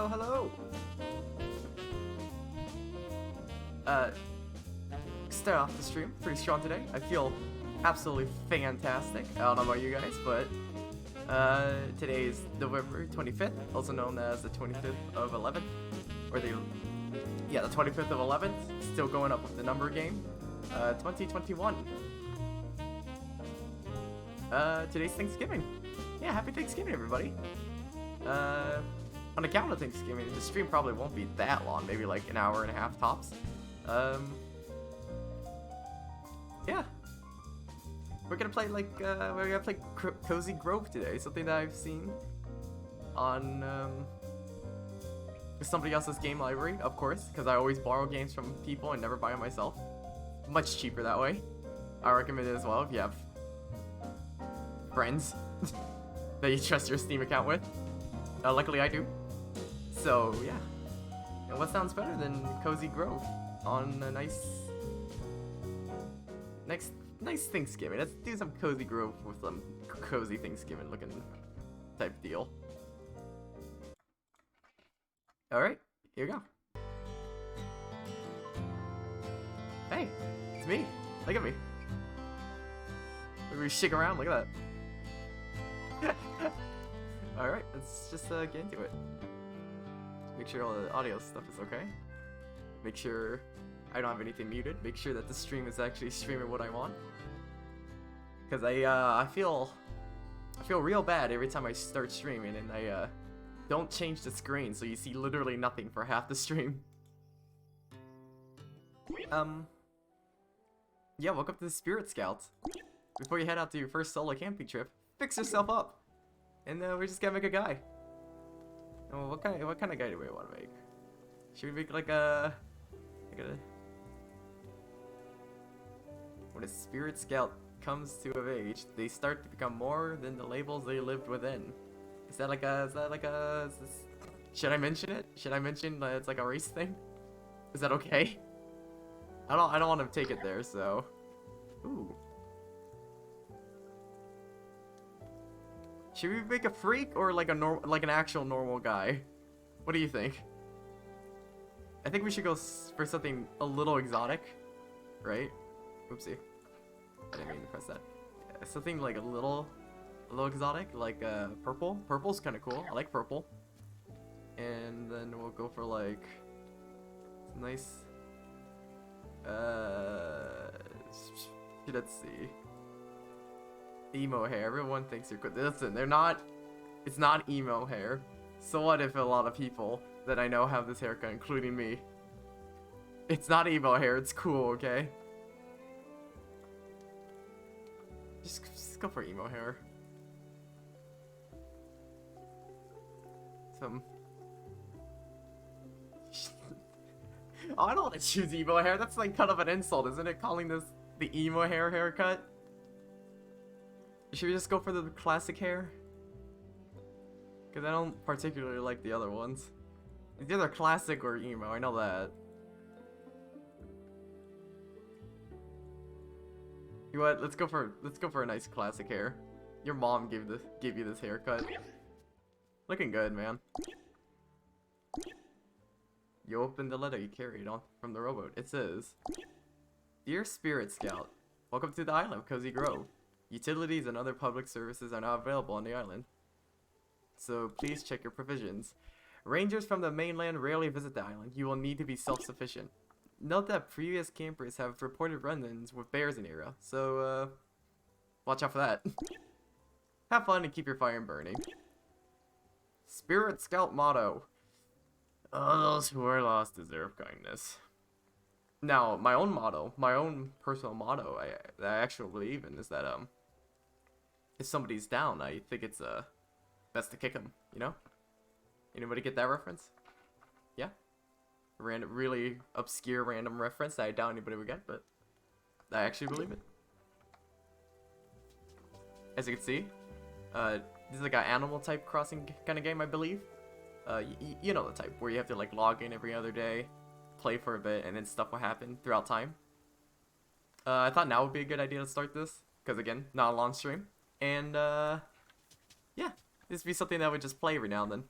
Hello, hello. Uh, Start off the stream pretty strong today. I feel absolutely fantastic. I don't know about you guys, but today is November 25th, also known as the 25th of 11th, or the 25th of 11th. Still going up with the number game. 2021. Today's Thanksgiving. Yeah, happy Thanksgiving, everybody. On account of Thanksgiving, the stream probably won't be that long, maybe like an hour and a half tops. Yeah. We're gonna play Cozy Grove today, something that I've seen on somebody else's game library, of course, because I always borrow games from people and never buy them myself. Much cheaper that way. I recommend it as well if you have friends that you trust your Steam account with. Luckily I do. So yeah. And what sounds better than Cozy Grove on a nice Thanksgiving? Let's do some Cozy Grove with some cozy Thanksgiving looking type deal. Alright, here we go. Hey, it's me. Look at me. We shake around, look at that. Alright, let's just get into it. Make sure all the audio stuff is okay. Make sure I don't have anything muted. Make sure that the stream is actually streaming what I want. Cause I feel real bad every time I start streaming and I don't change the screen, so you see literally nothing for half the stream. Yeah, welcome to the Spirit Scouts. Before you head out to your first solo camping trip, fix yourself up. And we're just gonna make a guy. Oh, what kind of guy do we want to make? Should we make like a when a Spirit Scout comes to of age, they start to become more than the labels they lived within. Should I mention it? Should I mention that it's like a race thing? Is that okay? I don't want to take it there, so. Ooh. Should we make a freak or like an actual normal guy? What do you think? I think we should go for something a little exotic, right? Oopsie. I didn't mean to press that. Yeah, something like a little exotic, like purple. Purple's kind of cool. I like purple. And then we'll go for like some nice. Let's see. Emo hair. Everyone thinks you're good. Listen, they're not. It's not emo hair. So what if a lot of people that I know have this haircut, including me? It's not emo hair. It's cool, okay? Just go for emo hair. Some. Oh, I don't want to choose emo hair. That's like kind of an insult, isn't it? Calling this the emo haircut. Should we just go for the classic hair? Because I don't particularly like the other ones. It's either classic or emo, I know that. You know what? Let's go for a nice classic hair. Your mom gave you this haircut. Looking good, man. You opened the letter you carried on from the rowboat. It says, "Dear Spirit Scout, welcome to the island of Cozy Grove. Utilities and other public services are now available on the island, so please check your provisions. Rangers from the mainland rarely visit the island. You will need to be self-sufficient. Note that previous campers have reported run-ins with bears in the area, so watch out for that. Have fun and keep your fire burning." Spirit Scout motto: "All those who are lost deserve kindness." Now, my own personal motto, that I actually believe in, is that if somebody's down, I think it's best to kick them. You know? Anybody get that reference? Yeah. Really obscure random reference that I doubt anybody would get, but I actually believe it. As you can see, this is like an animal type crossing kind of game, I believe. You know the type where you have to like log in every other day, play for a bit, and then stuff will happen throughout time. I thought now would be a good idea to start this, because again, not a long stream. And yeah, this would be something that I would just play every now and then.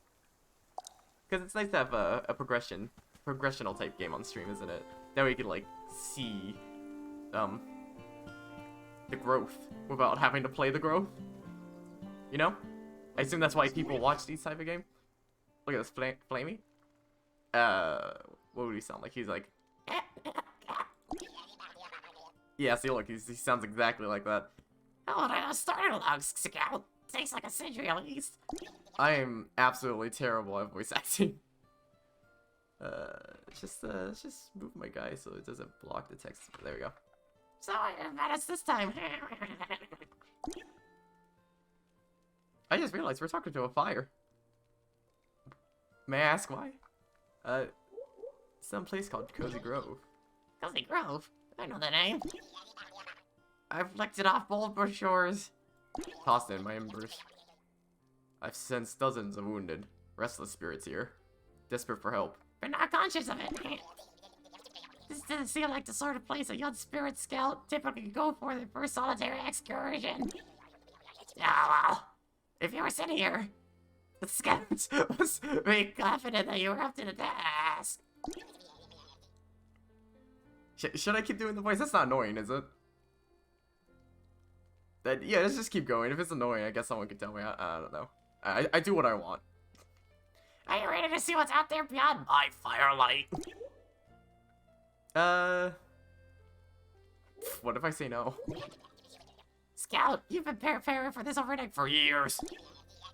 Because it's nice to have a progressional type game on stream, isn't it? That way you can, like, see, the growth without having to play the growth. You know? I assume that's why people watch these type of games. Look at this, Flamey. What would he sound like? He's like... Yeah, see, look, he sounds exactly like that. Oh, I started a long scout. Takes like a century at least. I am absolutely terrible at voice acting. Let's just move my guy so it doesn't block the text. There we go. So, about us this time. I just realized we're talking to a fire. May I ask why? Some place called Cozy Grove. Cozy Grove? I know the name. I've licked it off bold shores. Tossed in my embers. I've sensed dozens of wounded, restless spirits here, desperate for help. But not conscious of it. This doesn't seem like the sort of place a young spirit scout typically go for their first solitary excursion. Oh well. If you were sitting here, the scouts was very confident that you were up to the task. Should I keep doing the voice? That's not annoying, is it? Yeah, let's just keep going. If it's annoying, I guess someone can tell me. I don't know. I do what I want. Are you ready to see what's out there beyond my firelight? What if I say no? Scout, you've been preparing for this overnight for years.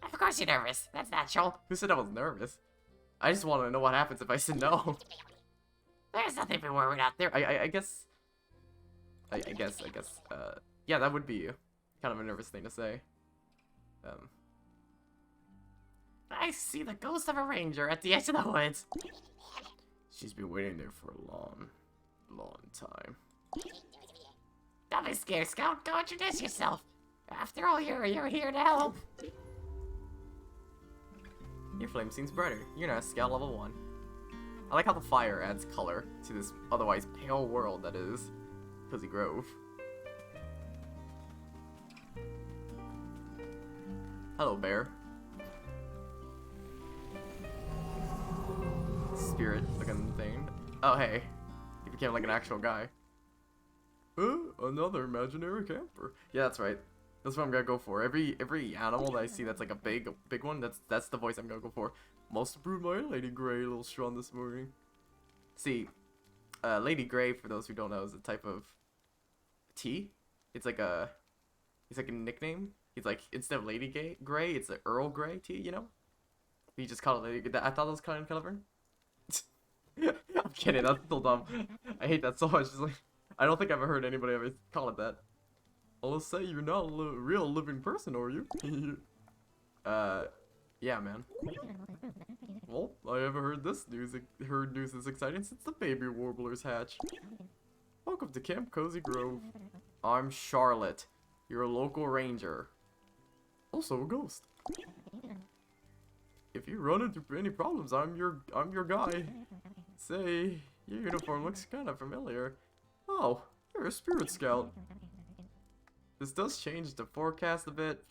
Of course you're nervous. That's natural. Who said I was nervous? I just want to know what happens if I say no. There's nothing to be worried out there. I guess, yeah, that would be kind of a nervous thing to say. I see the ghost of a ranger at the edge of the woods. She's been waiting there for a long, long time. Don't be scared, Scout. Go introduce yourself. After all, you're here to help. Your flame seems brighter. You're now Scout level 1. I like how the fire adds color to this otherwise pale world that is Cozy Grove. Hello, bear. Spirit looking thing. Oh, hey. He became like an actual guy. Another imaginary camper. Yeah, that's right. That's what I'm gonna go for. Every animal that I see that's like a big one, that's the voice I'm gonna go for. Must have brewed my Lady Grey a little strong this morning. See, Lady Grey, for those who don't know, is a type of tea. It's like a nickname. It's like, instead of Lady Grey, it's an Earl Grey tea, you know? You just call it Lady Grey. I thought that was kind of clever. I'm kidding, that's still dumb. I hate that so much. It's like, I don't think I've ever heard anybody ever call it that. I'll say you're not a real living person, are you? Yeah, man. Well, I haven't heard news as exciting since the baby warblers hatch. Welcome to Camp Cozy Grove. I'm Charlotte, your local ranger. Also a ghost. If you run into any problems, I'm your guy. Say, your uniform looks kind of familiar. Oh, you're a spirit scout. This does change the forecast a bit.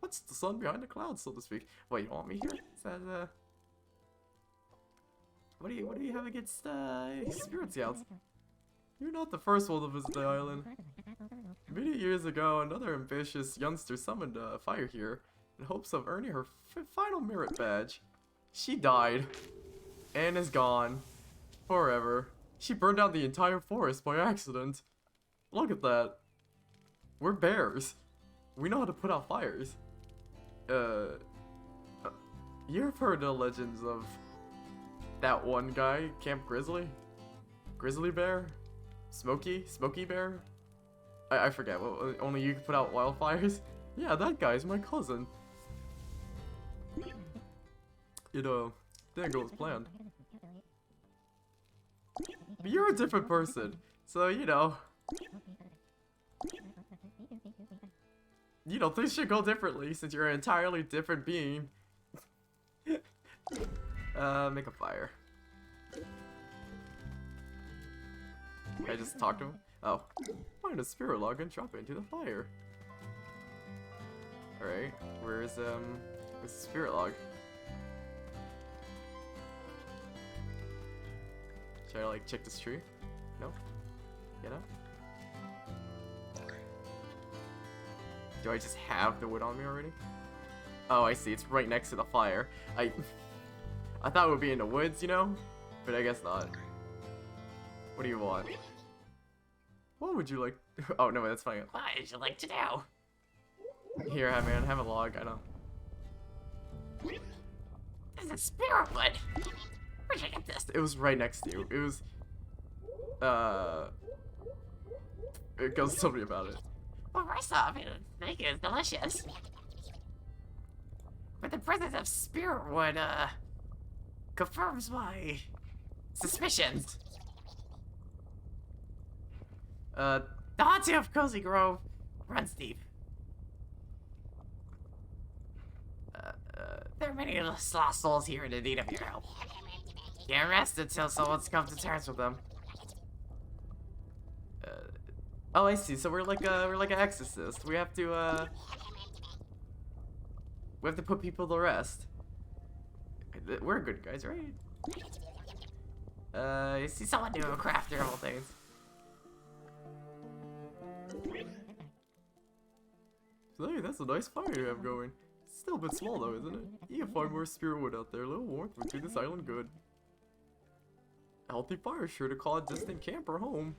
What's the sun behind the clouds, so to speak? Wait, you want me here? Is that, what do you have against, spirit scouts? You're not the first one to visit the island. Many years ago, another ambitious youngster summoned a fire here in hopes of earning her final merit badge. She died. And is gone. Forever. She burned down the entire forest by accident. Look at that. We're bears. We know how to put out fires. You've heard the legends of that one guy, Camp Grizzly? Grizzly Bear? Smokey Bear? I forget, only you can put out wildfires? Yeah, that guy's my cousin. It, didn't go as planned. But you're a different person, so, you know, things should go differently since you're an entirely different being. Make a fire. Can I just talk to him? Oh. Find a spirit log and drop it into the fire. Alright, where's the spirit log? Should I like check this tree? No? Get up? Do I just have the wood on me already? Oh, I see. It's right next to the fire. I thought it would be in the woods, you know? But I guess not. What do you want? What would you like? Oh, no, that's fine. What would you like to do? Here, man, have a log. I don't. This is spirit wood. Where'd you get this? It was right next to you. It was. Go tell me about it. Well, first off, I think it's delicious. But the presence of spirit wood, confirms my suspicions. The haunting of Cozy Grove runs deep. There are many lost souls here in need of your help. Can't rest until someone's come to terms with them. Oh, I see. So we're like an exorcist. We have to put people to rest. We're good guys, right? You see someone do a craft durable things. Hey, that's a nice fire you have going. It's still a bit small though, isn't it? You can find more spirit wood out there. A little warmth would do this island good. A healthy fire is sure to call a distant camper home.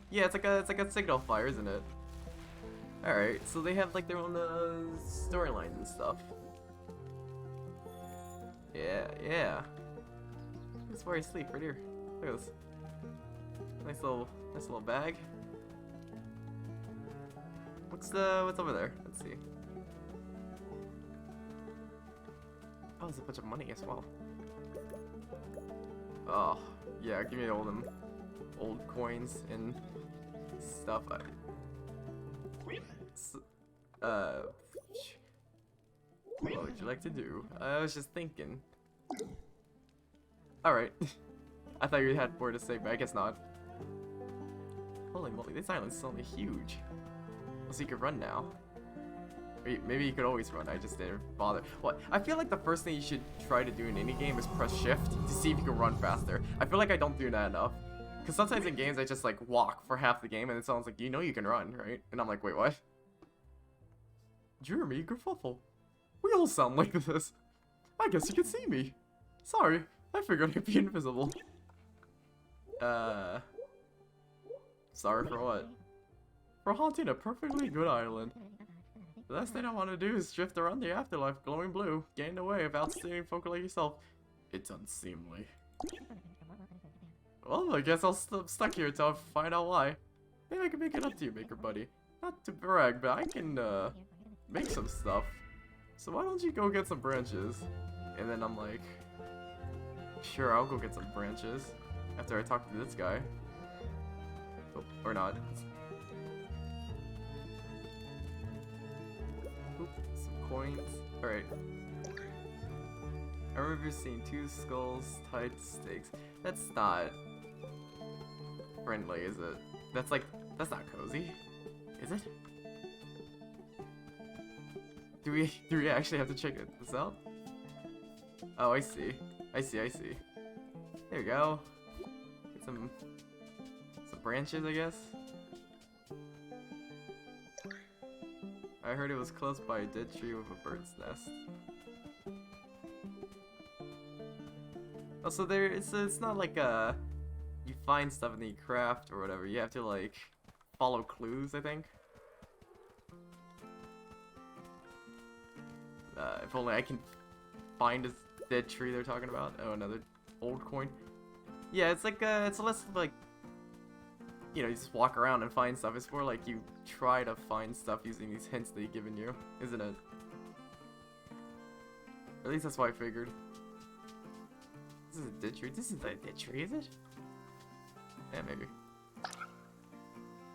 Yeah, it's like a signal fire, isn't it? Alright, so they have like their own storylines and stuff. Yeah. This is where I sleep, right here. Look at this. Nice little bag. What's over there? Let's see. Oh, there's a bunch of money as well. Oh, yeah, give me all them old coins and stuff. What would you like to do? I was just thinking. Alright. I thought you had more to say, but I guess not. Holy moly, this island's suddenly huge. So you could run now. Maybe you could always run, I just didn't bother. What? I feel like the first thing you should try to do in any game is press shift to see if you can run faster. I feel like I don't do that enough. Because sometimes in games I just like walk for half the game and it sounds like, you know you can run, right? And I'm like, wait, what? Jeremy Gerfuffle. We all sound like this. I guess you can see me. Sorry, I figured I'd be invisible. Sorry for what? For haunting a perfectly good island. The last thing I want to do is drift around the afterlife glowing blue, getting in the way of outstanding folk like yourself. It's unseemly. Well, I guess I'll stuck here until I find out why. Maybe I can make it up to you, Maker Buddy. Not to brag, but I can, make some stuff. So why don't you go get some branches? And then I'm like, sure, I'll go get some branches. After I talk to this guy. Oh, or not. Oop, some coins. Alright. I remember seeing 2 skulls tied to stakes. That's not friendly, is it? That's not cozy. Is it? Do we actually have to check this out? Oh, I see. I see. There you go. Get some branches, I guess. I heard it was close by a dead tree with a bird's nest. Also, it's not like you find stuff and then you craft or whatever. You have to like follow clues, I think. If only I can find a dead tree they're talking about. Oh, another old coin. Yeah, it's like it's less like, you know, you just walk around and find stuff. It's more like you try to find stuff using these hints they've given you, isn't it? At least that's what I figured. This is a dead tree. This isn't a dead tree, is it? Yeah, maybe.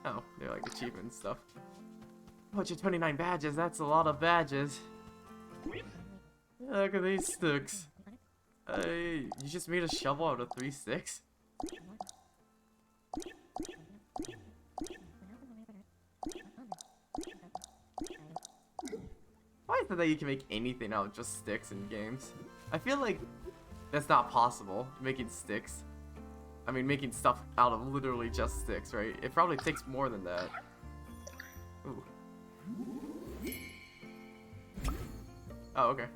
Oh, they're like achievement stuff. Oh, it's your 29 badges. That's a lot of badges. Look at these sticks. Hey, you just made a shovel out of 3 sticks? Why is it that you can make anything out of just sticks in games? I feel like that's not possible, making sticks. I mean, making stuff out of literally just sticks, right? It probably takes more than that. Ooh. Oh, okay.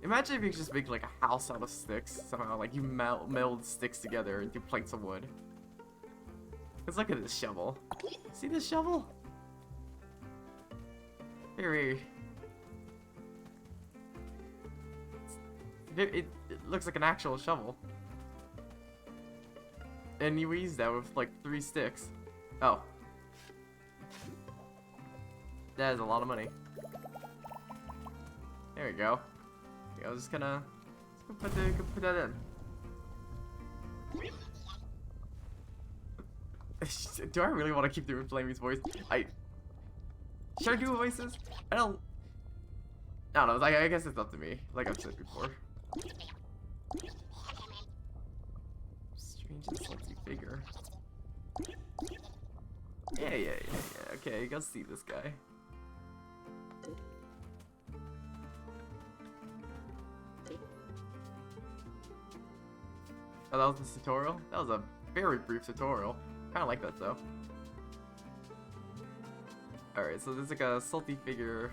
Imagine if you could just make like a house out of sticks somehow. Like you meld sticks together into planks of wood. Let's look at this shovel. See this shovel? Here. It looks like an actual shovel. And you use that with like 3 sticks. Oh. That is a lot of money. There we go. I was just gonna put that in. Do I really want to keep doing Flamey's voice? Should I do voices? I don't know. I guess it's up to me. Like I've said before. Strange and salty figure. Yeah. Okay, go see this guy. Oh, that was the tutorial? That was a very brief tutorial. Kinda like that though. Alright, so there's like a salty figure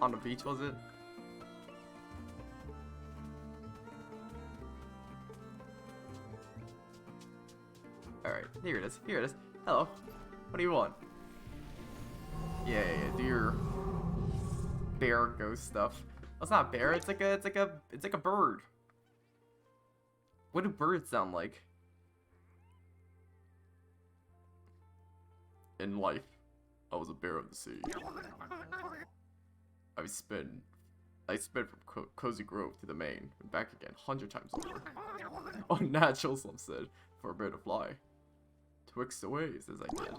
on the beach, was it? Alright, here it is. Hello. What do you want? Yeah, do your bear ghost stuff. That's not a bear, it's like a bird. What do birds sound like? In life, I was a bear of the sea. I sped from Cozy Grove to the main and back again 100 times over. Unnatural, some said, for a bird to fly. Twixt the ways as I did.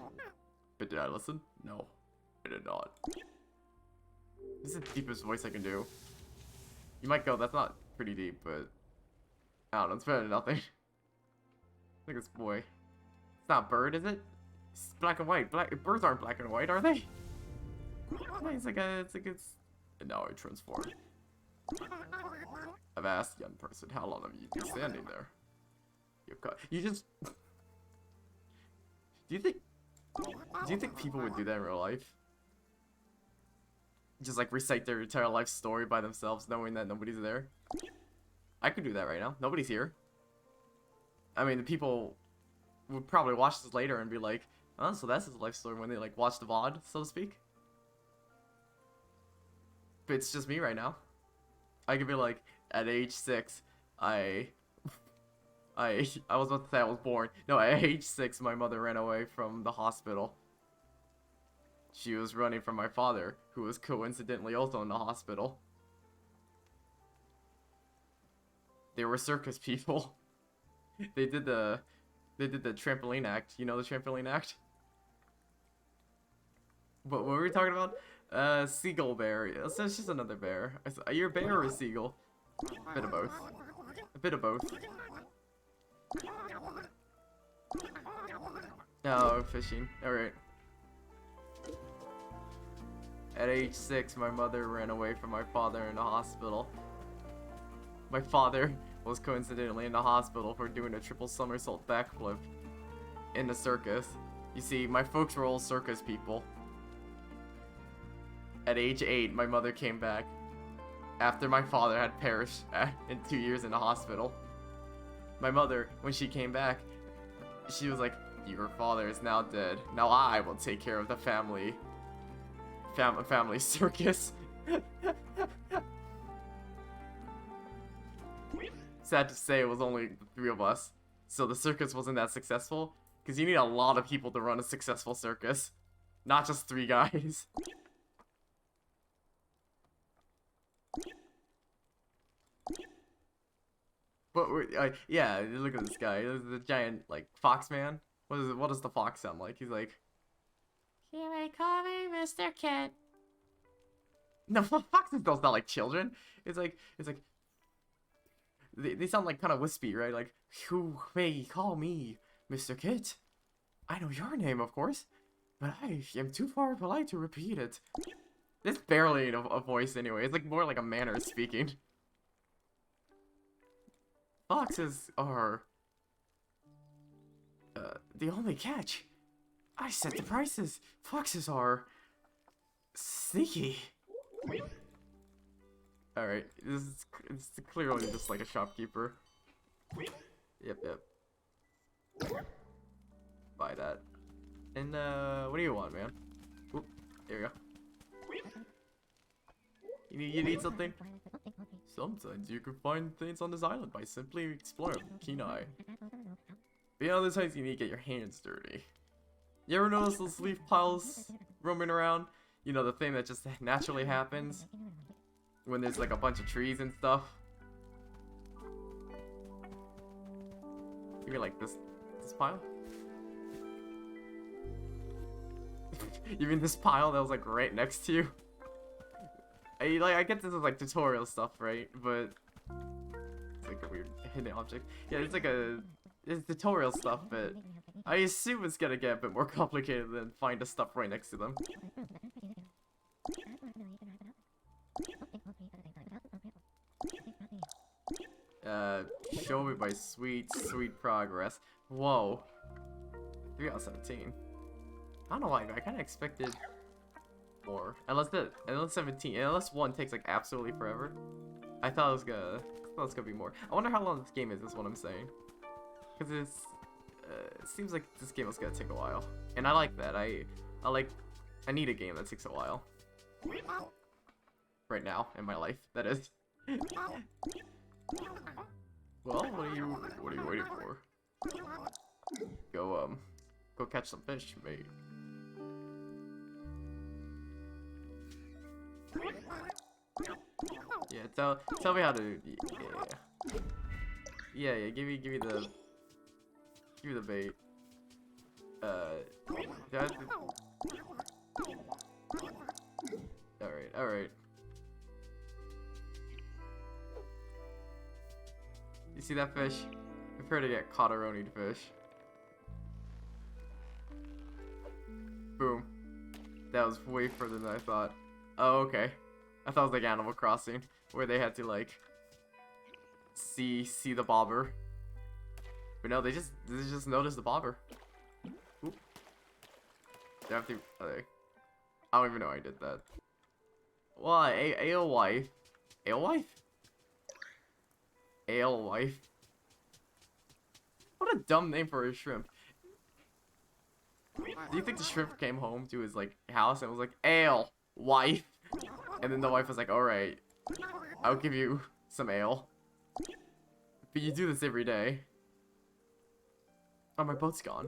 But did I listen? No, I did not. This is the deepest voice I can do. You might go, that's not pretty deep, but I don't know, it's better than nothing. Look at this boy. It's not a bird, is it? It's black and white. Birds aren't black and white, are they? And now I transform. I've asked young person, how long have you been standing there? You just... Do you think people would do that in real life? Just like recite their entire life story by themselves, knowing that nobody's there? I could do that right now. Nobody's here. I mean, the people would probably watch this later and be like, oh, so that's his life story when they like watch the VOD, so to speak. But it's just me right now. I could be like, at age 6, I was about to say I was born. No, at age 6, my mother ran away from the hospital. She was running from my father, who was coincidentally also in the hospital. They were circus people. They did the trampoline act. You know the trampoline act? What were we talking about? Seagull bear. So it's just another bear. Are you a bear or a seagull? A bit of both. A bit of both. Oh, fishing. Alright. At age 6, my mother ran away from my father in the hospital. My father was coincidentally in the hospital for doing a triple somersault backflip in the circus. You see, my folks were all circus people. At age 8, my mother came back after my father had perished in 2 years in the hospital. My mother, when she came back, she was like, your father is now dead. Now I will take care of the family circus. Sad to say, it was only the 3 of us, so the circus wasn't that successful, because you need a lot of people to run a successful circus, not just 3 guys. But yeah, look at this guy. This is the giant like fox man. What does the fox sound like? He's like, You may call me Mr. Kid. no, foxes don't sound like children. It's like they sound like kind of wispy, right? Like, you may call me Mr. Kit. I know your name, of course, but I am too far polite to repeat it. It's barely a voice anyway. It's like more like a manner of speaking. Foxes are the only catch. I set the prices. Foxes are sneaky. Alright, it's clearly just like a shopkeeper. Yep. Buy that. And what do you want, man? Oop, there you go. You need something? Sometimes you can find things on this island by simply exploring with a keen eye. But other times you need to get your hands dirty. You ever notice those leaf piles roaming around? You know, the thing that just naturally happens when there's like a bunch of trees and stuff. You mean like this pile? You mean this pile that was like right next to you? I get this is like tutorial stuff, right? But it's like a weird hidden object. Yeah, it's like it's tutorial stuff, but I assume it's gonna get a bit more complicated than find the stuff right next to them. Show me my sweet progress. Whoa. 3 out of 17. I don't know why, I kinda expected more. Unless 17, unless 1 takes like absolutely forever. I thought it was gonna be more. I wonder how long this game is what I'm saying. Cause it seems like this game is gonna take a while. And I like that. I need a game that takes a while. Right now, in my life, that is. Well, what are you waiting for? Go catch some fish, mate. Yeah, tell me how to. Yeah. Give me the bait. All right. You see that fish? Prepare to get caught-a-ronied fish. Boom. That was way further than I thought. Oh, okay. I thought it was like Animal Crossing, where they had to like see the bobber. But no, they just noticed the bobber. Oop. They have to. I don't even know I did that. Well, alewife. Alewife? Alewife. What a dumb name for a shrimp. Do you think the shrimp came home to his like house and was like, ale, wife? And then the wife was like, alright, I'll give you some ale. But you do this every day. Oh, my boat's gone.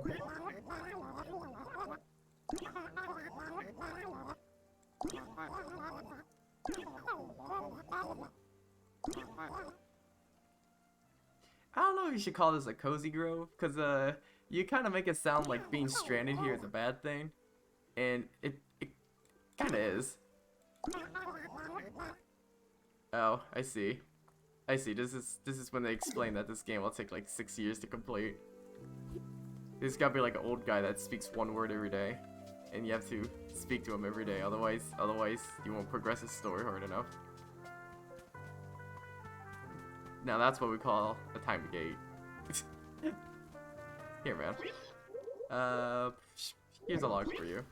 I don't know if you should call this a cozy grove, because you kind of make it sound like being stranded here is a bad thing. And it kind of is. Oh, I see. This is when they explain that this game will take like 6 years to complete. There's gotta be like an old guy that speaks 1 word every day, and you have to speak to him every day. Otherwise you won't progress his story hard enough. Now that's what we call a timed gate. Here, man. Here's a log for you.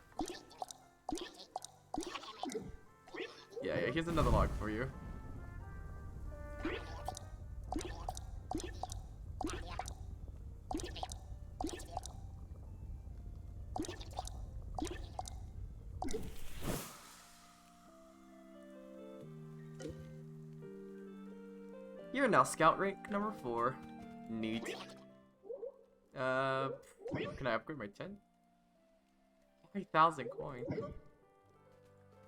Yeah, here's another log for you. You're now scout rank number 4. Neat. Can I upgrade my tent? 3,000 coins.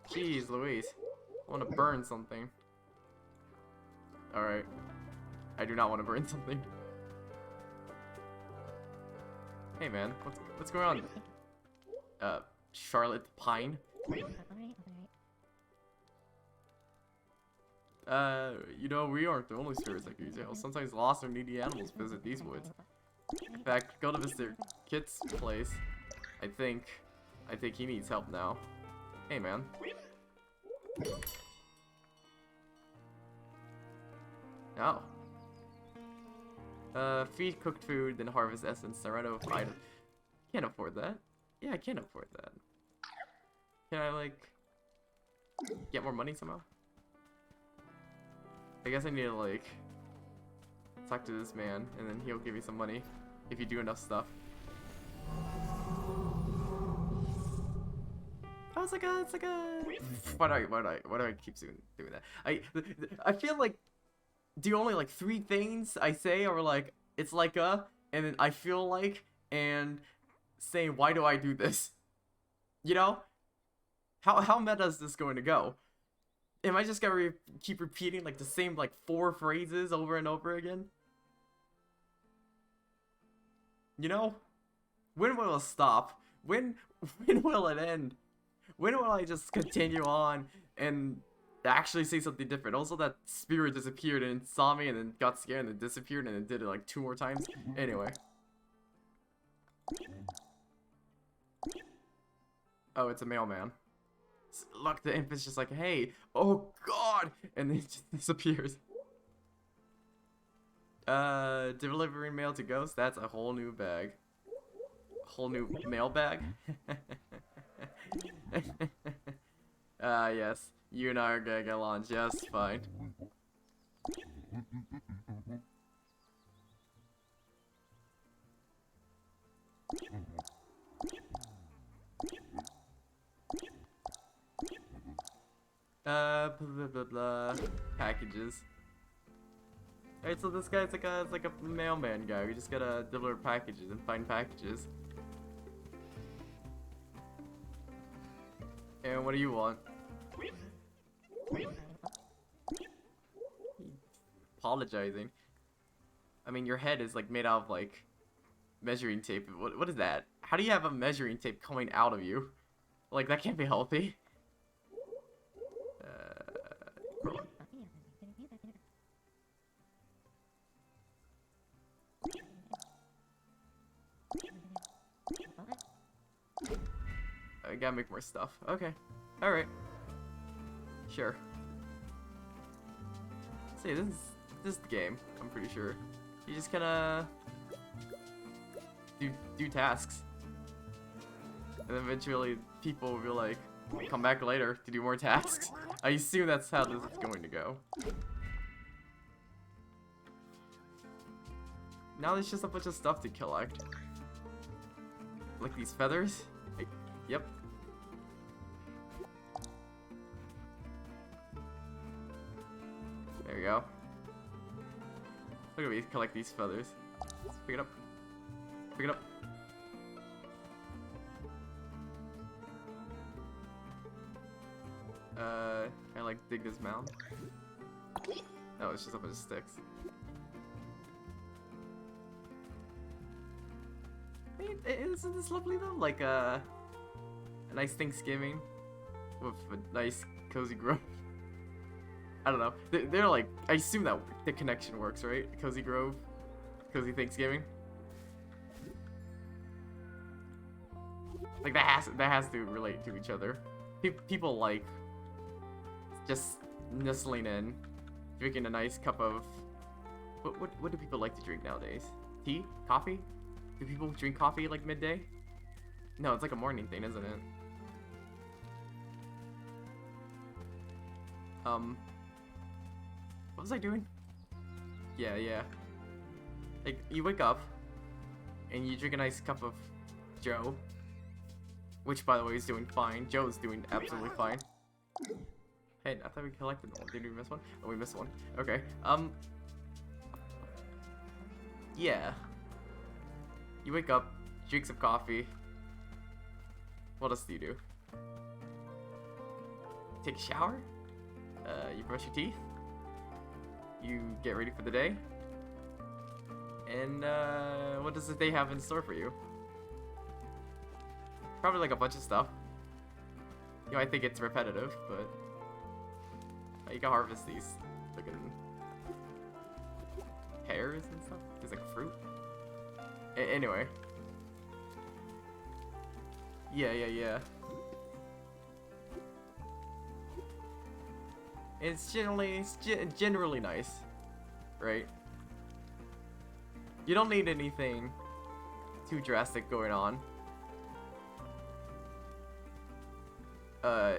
Jeez Louise. I want to burn something. Alright. I do not want to burn something. Hey man, what's going on? Charlotte Pine? You know, we aren't the only spirits that can use help. Sometimes lost or needy animals visit these woods. In fact, go to Mr. Kit's place. I think he needs help now. Hey man. Oh. Feed cooked food, then harvest essence to run out of items. Can't afford that. Yeah, I can't afford that. Can I, like, get more money somehow? I guess I need to, like, talk to this man, and then he'll give you some money if you do enough stuff. Oh, it's like a. Why do I keep doing that? I feel like do only like 3 things I say are like it's like a, and then I feel like, and saying why do I do this? You know? How meta is this going to go? Am I just gonna keep repeating like the same like 4 phrases over and over again? You know? When will it stop? When will it end? When will I just continue on and actually say something different? Also, that spirit disappeared and saw me and then got scared and then disappeared and then did it like 2 more times. Anyway. Oh, it's a mailman. Look, the imp is just like, hey, oh god! And then it just disappears. Delivering mail to ghosts? That's a whole new bag. Whole new mail bag? Yes. You and I are gonna get along just fine. Blah blah blah. Packages. Alright, so this guy's like a mailman guy. We just gotta deliver packages and find packages. And what do you want? Apologizing. I mean, your head is like made out of like measuring tape. What is that? How do you have a measuring tape coming out of you? Like, that can't be healthy. I gotta make more stuff. Okay. Alright. Sure. See, this is the game, I'm pretty sure. You just kinda do tasks. And then eventually people will be like, come back later to do more tasks. I assume that's how this is going to go. Now there's just a bunch of stuff to collect. Like these feathers? Yep. There we go. Look at me collect these feathers. Let's pick it up. Pick it up. Can I like dig this mound? No, it's just a bunch of sticks. Isn't this lovely though? Like a nice Thanksgiving with a nice cozy grove. I don't know. They're like, I assume that the connection works, right? Cozy grove, cozy Thanksgiving. Like that has to relate to each other. People like just nestling in, drinking a nice cup of what do people like to drink nowadays? Tea? Coffee? Do people drink coffee like midday? No, it's like a morning thing, isn't it? What was I doing? Yeah. Like, you wake up, and you drink a nice cup of Joe. Which, by the way, is doing fine. Joe's doing absolutely fine. Hey, I thought we collected one. Did we miss one? Oh, we missed one. Okay, yeah. You wake up, drink some coffee. What else do you do? Take a shower? You brush your teeth? You get ready for the day? And, what does the day have in store for you? Probably like a bunch of stuff. You know, I think it's repetitive, but you can harvest these looking pears and stuff. It's like a fruit. Anyway. Yeah. It's generally nice, right? You don't need anything too drastic going on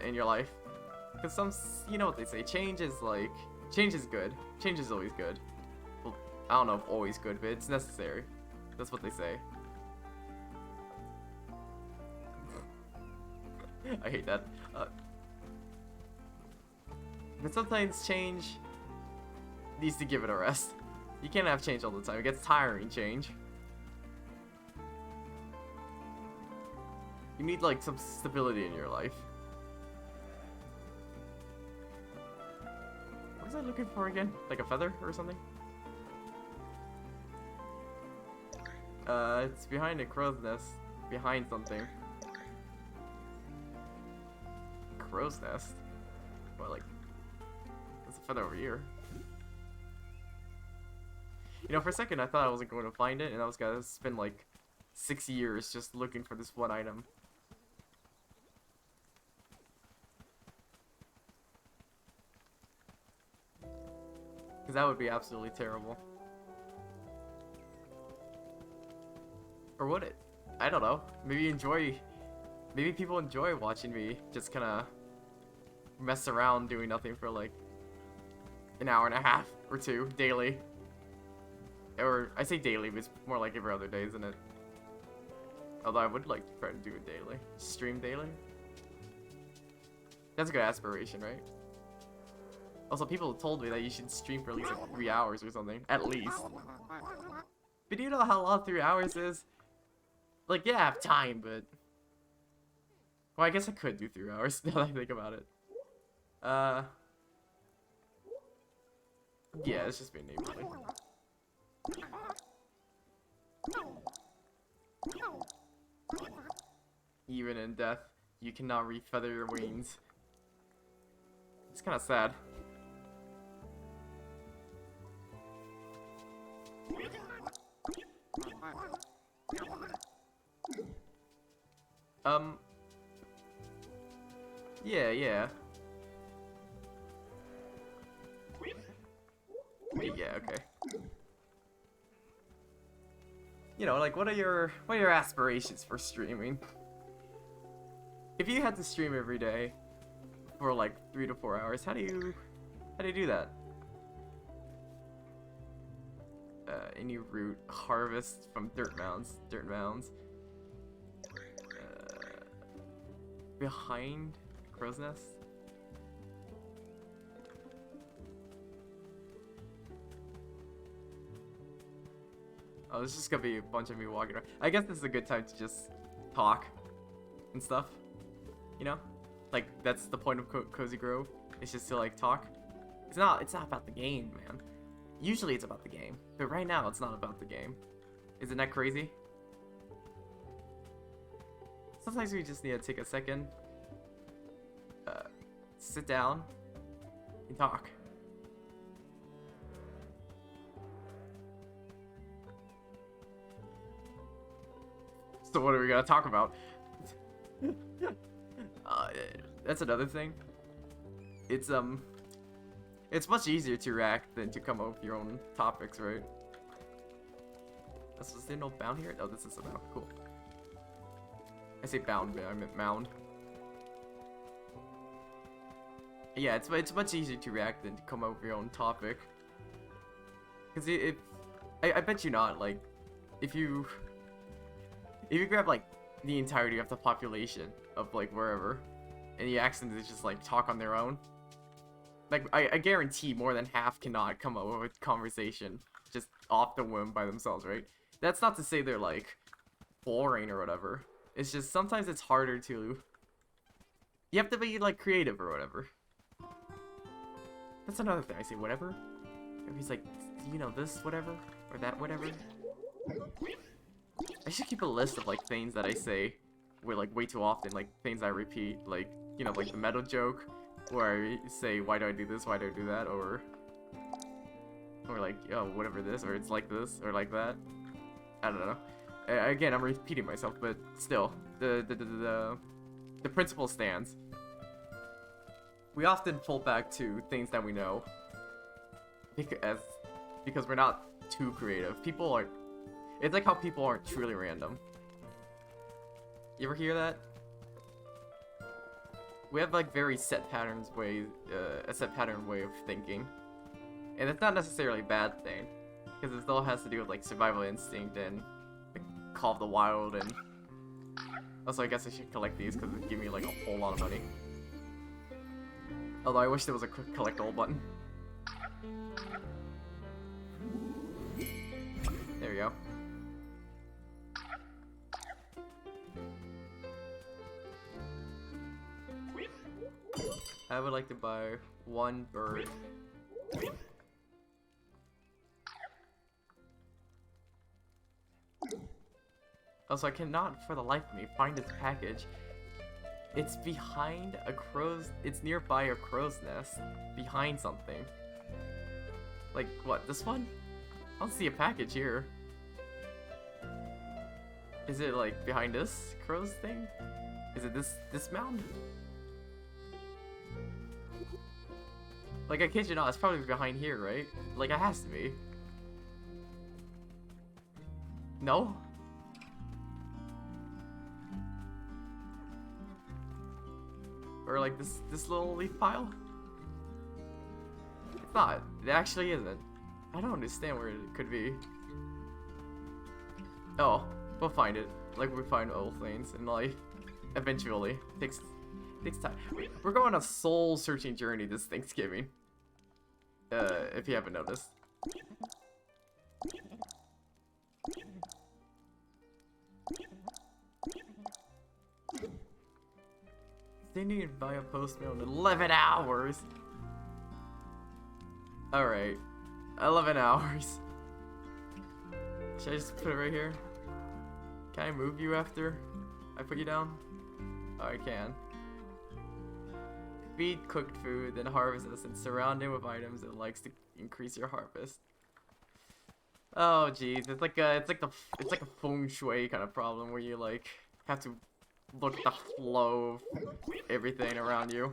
in your life. Because you know what they say, change is good. Change is always good. Well, I don't know if always good, but it's necessary. That's what they say. I hate that. But sometimes change needs to give it a rest. You can't have change all the time. It gets tiring, change. You need, like, some stability in your life. What was I looking for again? Like a feather or something? It's behind a crow's nest. Behind something. Crow's nest? What, like... There's a feather over here. You know, for a second I thought I wasn't going to find it, and I was gonna spend like 6 years just looking for this one item. Because that would be absolutely terrible. Or would it? I don't know. Maybe people enjoy watching me just kind of mess around doing nothing for like an hour and a half or two daily. Or, I say daily, but it's more like every other day, isn't it? Although I would like to try to do it daily. Stream daily? That's a good aspiration, right? Also, people told me that you should stream for at least like 3 hours or something. At least. But do you know how long 3 hours is? Like, yeah, I have time, but... Well, I guess I could do 3 hours now that I think about it. Yeah, it's just being neighborly. Even in death, you cannot refeather your wings. It's kind of sad. Yeah. Yeah, okay. You know, like, what are your aspirations for streaming? If you had to stream every day for like 3 to 4 hours, how do you do that? Any root harvest from dirt mounds. Behind crow's nest. Oh, this is just gonna be a bunch of me walking around. I guess this is a good time to just talk and stuff. You know, like that's the point of Cozy Grove. It's just to like talk. It's not about the game, man. Usually it's about the game, but right now it's not about the game. Isn't that crazy? Sometimes we just need to take a second, sit down, and talk. So what are we gonna talk about? That's another thing. It's much easier to react than to come up with your own topics, right? Is there no bound here? Oh, this is a bound. Cool. I say bound, but I meant mound. Yeah, it's much easier to react than to come up with your own topic. Because I bet you not, like, if you grab, like, the entirety of the population of, like, wherever, and you ask them to just, like, talk on their own, like, I guarantee more than half cannot come up with a conversation just off the whim by themselves, right? That's not to say they're, like, boring or whatever. It's just sometimes it's harder to... You have to be, like, creative or whatever. That's another thing. I say whatever. If he's like, you know, this whatever? Or that whatever? I should keep a list of, like, things that I say way too often. Like, things I repeat. Like, you know, like the meta joke. Where I say, why do I do this? Why do I do that? Or like, oh, whatever this. Or it's like this. Or like that. I don't know. Again, I'm repeating myself, but still, the principle stands. We often pull back to things that we know, because we're not too creative. People are It's like how people aren't truly random. You ever hear that? We have like very set patterns a set pattern way of thinking. And it's not necessarily a bad thing. Because it still has to do with like survival instinct and like, Call of the Wild and... Also, I guess I should collect these because it give me like a whole lot of money. Although I wish there was a quick collect all button. There we go. I would like to buy one bird. Also, I cannot for the life of me find its package. It's behind a crow's... It's nearby a crow's nest. Behind something. Like, what, this one? I don't see a package here. Is it, like, behind this crow's thing? Is it this mound? Like, I kid you not, it's probably behind here, right? Like, it has to be. No? Or like this little leaf pile? It's not. It actually isn't. I don't understand where it could be. Oh, we'll find it. Like we find old things in life. Eventually. Takes time. We're going on a soul searching journey this Thanksgiving. If you haven't noticed. Standing in via post mail in 11 hours. Alright. 11 hours. Should I just put it right here? Can I move you after I put you down? Oh, I can. Feed cooked food, then harvest this and surround it with items that likes to increase your harvest. Oh jeez, it's like a feng shui kind of problem where you like have to look at the flow of everything around you.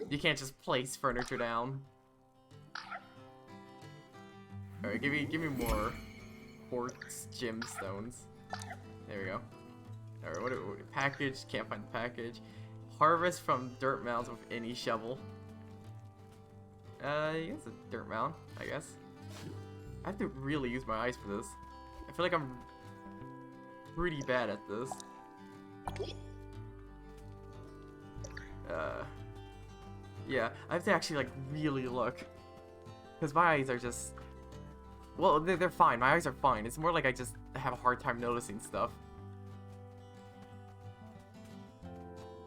You can't just place furniture down. Alright, give me more quartz gemstones. There we go. Alright, what package? Can't find the package. Harvest from dirt mounds with any shovel. It's a dirt mound, I guess. I have to really use my eyes for this. I feel like I'm pretty bad at this. Yeah, I have to actually like really look. Because my eyes are just... Well, they're fine. My eyes are fine. It's more like I just have a hard time noticing stuff.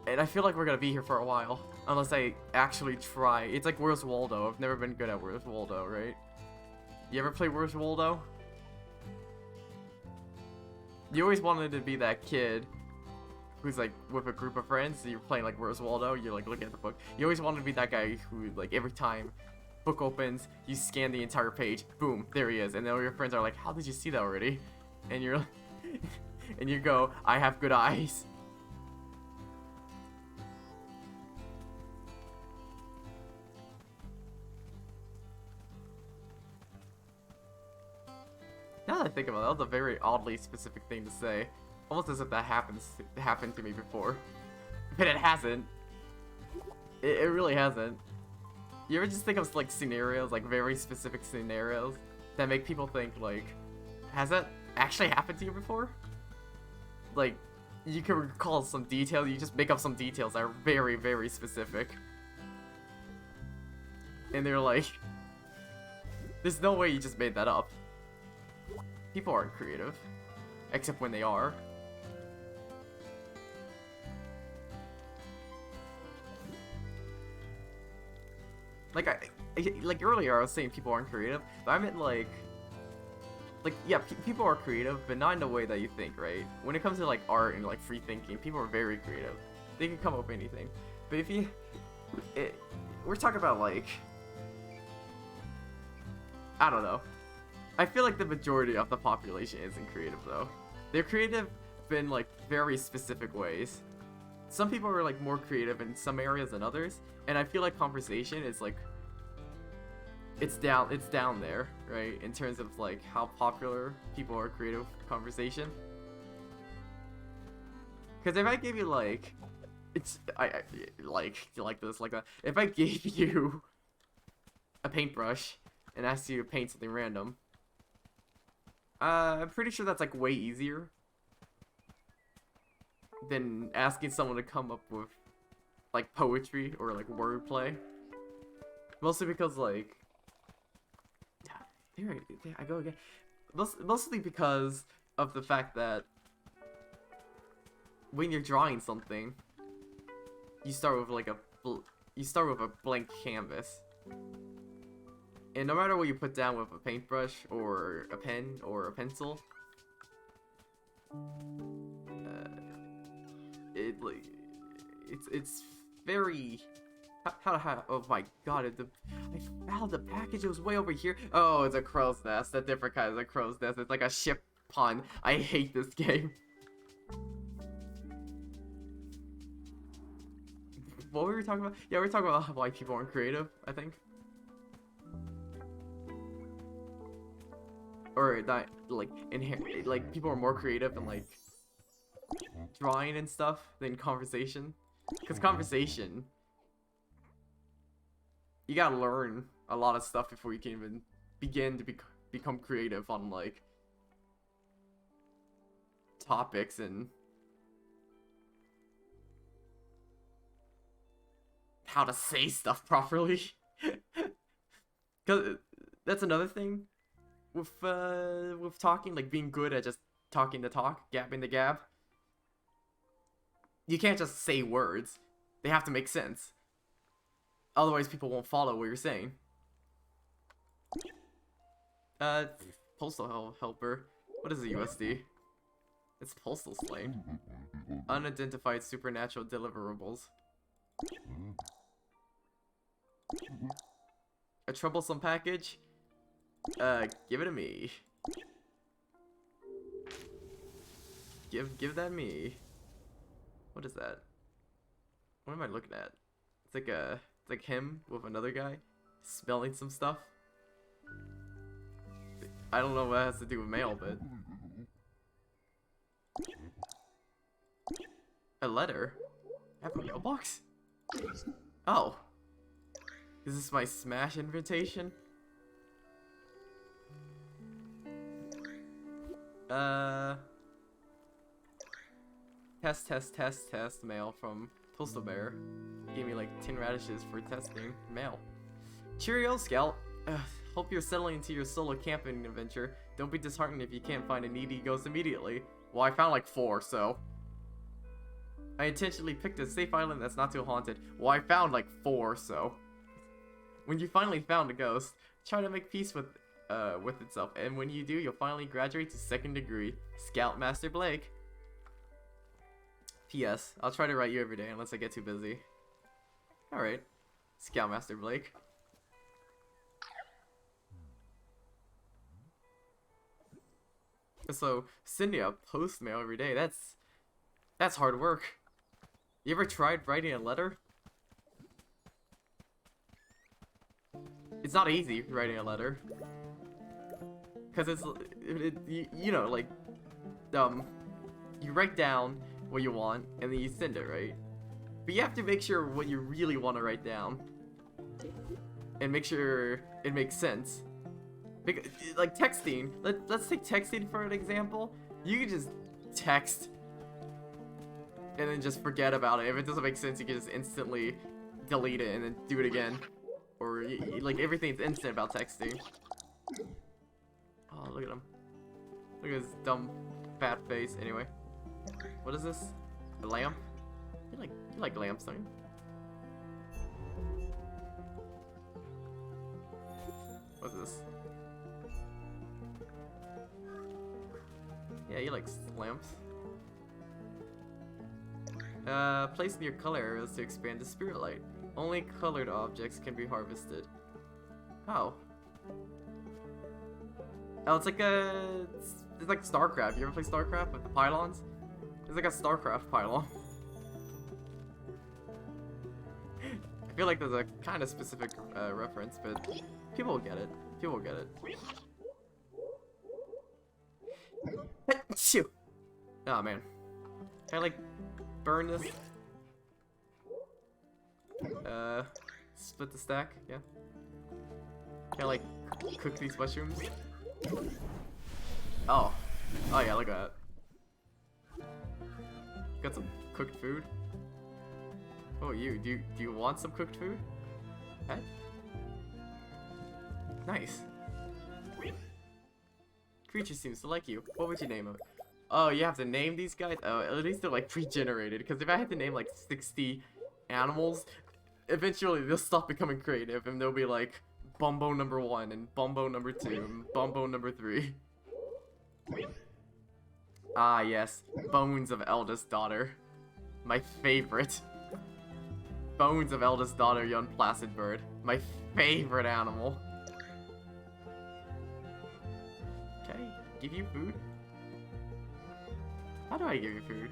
And I feel like we're gonna be here for a while. Unless I actually try. It's like Where's Waldo. I've never been good at Where's Waldo, right? You ever play Where's Waldo? You always wanted to be that kid who's like with a group of friends, so you're playing like Where's Waldo, you're like looking at the book. You always wanted to be that guy who like every time book opens, you scan the entire page, boom, there he is. And then all your friends are like, how did you see that already? And you're and you go, I have good eyes. Now that I think about it, that was a very oddly specific thing to say. Almost as if that happened to me before. But it hasn't. It really hasn't. You ever just think of like scenarios, like very specific scenarios, that make people think like, has that actually happened to you before? Like, you can recall some details, you just make up some details that are very, very specific. And they're like, there's no way you just made that up. People aren't creative. Except when they are. Like earlier I was saying people aren't creative, but I meant like yeah, people are creative, but not in the way that you think, right? When it comes to like art and like free thinking, people are very creative. They can come up with anything. But if we're talking about like, I don't know. I feel like the majority of the population isn't creative though. They're creative in like very specific ways. Some people are like more creative in some areas than others, and I feel like conversation is like it's down there, right? In terms of like how popular people are creative conversation. Because if I gave you like, I like this like that. If I gave you a paintbrush and asked you to paint something random, I'm pretty sure that's like way easier than asking someone to come up with like poetry or like wordplay. Mostly because like, there I go again. Mostly because of the fact that when you're drawing something, you start with like a blank canvas, and no matter what you put down with a paintbrush or a pen or a pencil, it's very how oh my god, I found the package. It was way over here. Oh, it's a crow's nest, a different kind of crow's nest. It's like a ship pun. I hate this game. What were we talking about? Yeah, we were talking about why people aren't creative, I think. Or that, like, inherent, like, people are more creative in, like, drawing and stuff than conversation. Because conversation, you gotta learn a lot of stuff before you can even begin to become creative on, like, topics and how to say stuff properly. Because that's another thing with talking, like being good at just talking the talk, gabbing the gab. You can't just say words. They have to make sense. Otherwise people won't follow what you're saying. Postal helper. What is a USD? It's postal slang. Unidentified supernatural deliverables. A troublesome package? Give it to me. Give that me. What is that? What am I looking at? It's like him with another guy smelling some stuff. I don't know what it has to do with mail, but a letter? I have a mailbox? Oh. Is this my Smash invitation? Test mail from Postal Bearer. Gave me like 10 radishes for testing mail. Cheerio, Scout. Hope you're settling into your solo camping adventure. Don't be disheartened if you can't find a needy ghost immediately. Well, I found like 4, so. I intentionally picked a safe island that's not too haunted. Well, I found like 4, so. When you finally found a ghost, try to make peace with itself, and when you do, you'll finally graduate to 2nd degree. Scoutmaster Blake. P.S. I'll try to write you every day unless I get too busy. Alright. Scoutmaster Blake. So, sending a post mail every day, that's hard work. You ever tried writing a letter? It's not easy writing a letter. Cause you know, like, you write down what you want and then you send it, right? But you have to make sure what you really want to write down, and make sure it makes sense. Because, like texting, let's take texting for an example. You can just text and then just forget about it. If it doesn't make sense, you can just instantly delete it and then do it again. Or, like, everything's instant about texting. Oh, look at him. Look at his dumb, fat face. Anyway. What is this? A lamp? You like lamps, don't you? What's this? Yeah, you like lamps. Place near color arrows to expand the spirit light. Only colored objects can be harvested. Oh. Oh, it's like it's like StarCraft. You ever play StarCraft with the pylons? It's like a StarCraft pylon. I feel like there's a kind of specific reference, but People will get it. People will get it. Shoot. Oh man. Can I like burn this? Split the stack, yeah. Can I like cook these mushrooms? Oh. Oh yeah, look at that. Got some cooked food. Oh, do you want some cooked food? Pet? Nice. Creature seems to like you. What would you name him? Oh, you have to name these guys? Oh, at least they're like pre-generated. Because if I had to name like 60 animals, eventually they'll stop becoming creative and they'll be like Bumbo number 1 and Bumbo number 2 and Bumbo number 3. Ah, yes. Bones of Eldest Daughter. My favorite. Bones of Eldest Daughter, young placid bird. My favorite animal. Okay, give you food? How do I give you food?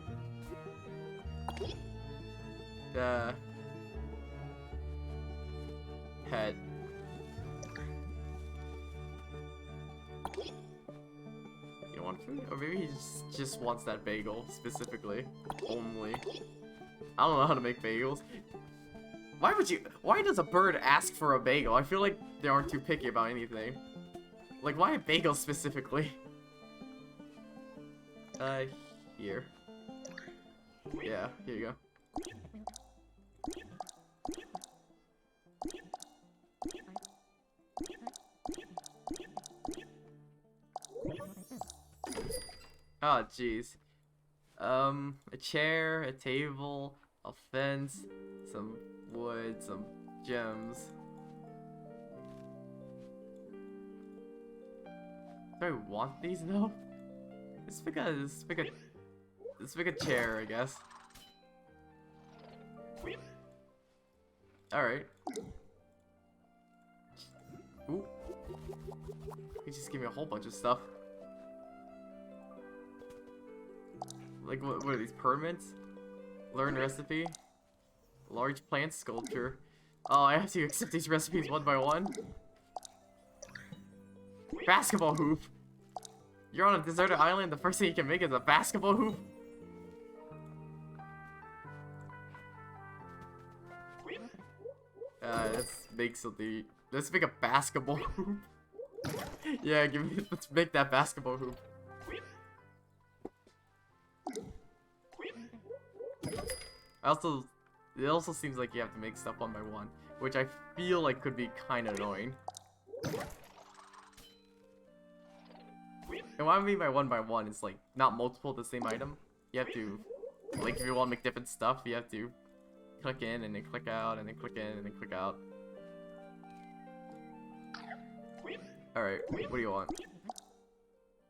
Pet. You want food? Or maybe he just wants that bagel, specifically. Only. I don't know how to make bagels. Why does a bird ask for a bagel? I feel like they aren't too picky about anything. Like, why a bagel specifically? Here. Yeah, here you go. Oh, jeez. A chair, a table, a fence, some wood, some gems. Do I want these though? Let's pick a chair, I guess. Alright. Ooh. You just give me a whole bunch of stuff. Like, what are these, permits? Learn recipe? Large plant sculpture. Oh, I have to accept these recipes one by one? Basketball hoop! You're on a deserted island, the first thing you can make is a basketball hoop? Let's make something. Let's make a basketball hoop. Yeah, let's make that basketball hoop. It also seems like you have to make stuff one by one, which I feel like could be kind of annoying. And what I mean by one is like not multiple of the same item. You have to, like, if you want to make different stuff, you have to click in and then click out and then click in and then click out. Alright, what do you want?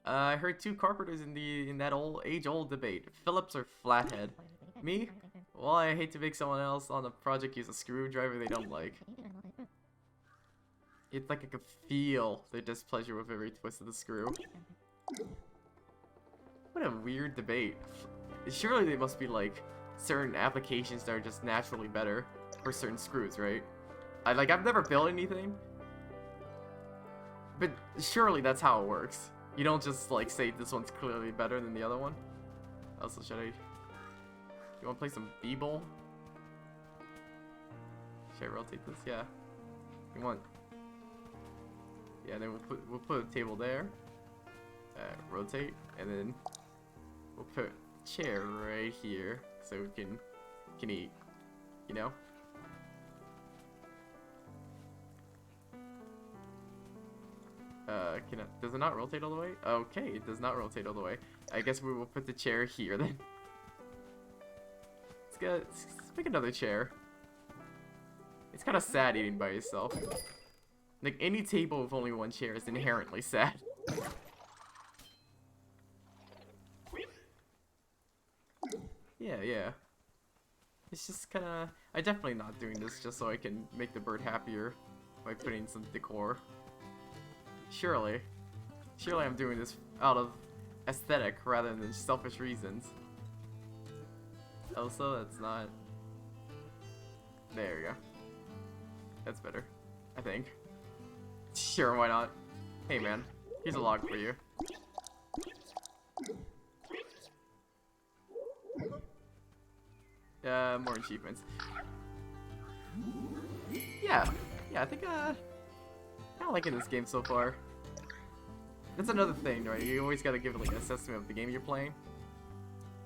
I heard 2 carpenters in that age-old debate. Phillips or Flathead? Me? Well, I hate to make someone else on the project use a screwdriver they don't like. It's like I could feel their displeasure with every twist of the screw. What a weird debate. Surely there must be like certain applications that are just naturally better for certain screws, right? I've never built anything, but surely that's how it works. You don't just like say this one's clearly better than the other one. Also, should I? You want to play some b-ball? Should I rotate this? Yeah. You want? Yeah. Then we'll put a table there. Rotate, and then we'll put a chair right here so we can eat. You know. Does it not rotate all the way? Okay, it does not rotate all the way. I guess we will put the chair here then. Let's pick another chair. It's kind of sad eating by yourself. Like, any table with only one chair is inherently sad. Yeah. It's just kind of... I'm definitely not doing this just so I can make the bird happier by putting some decor. Surely I'm doing this out of aesthetic rather than selfish reasons. Also, that's not... There we go. That's better, I think. Sure, why not? Hey man, here's a log for you. More achievements. Yeah, I think kinda liking this game so far. That's another thing, right? You always gotta give like an assessment of the game you're playing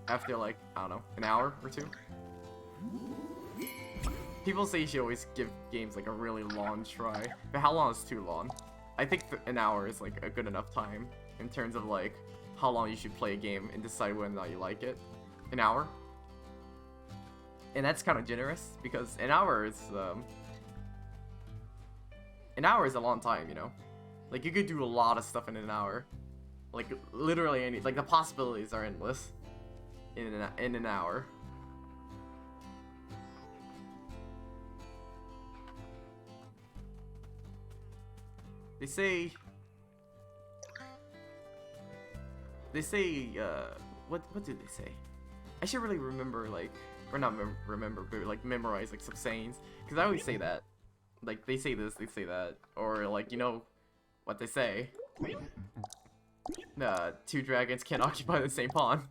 after like, I don't know, an hour or two. People say you should always give games like a really long try, but how long is too long? I think an hour is like a good enough time in terms of like how long you should play a game and decide whether or not you like it. An hour? And that's kind of generous because an hour is a long time, you know? Like you could do a lot of stuff in an hour. Like literally any, like the possibilities are endless in an hour. They say, what do they say? I should really remember, like, or not remember, but like memorize like some sayings, because I always say that. Like they say this, they say that, or like, you know what they say. Two dragons can't occupy the same pawn.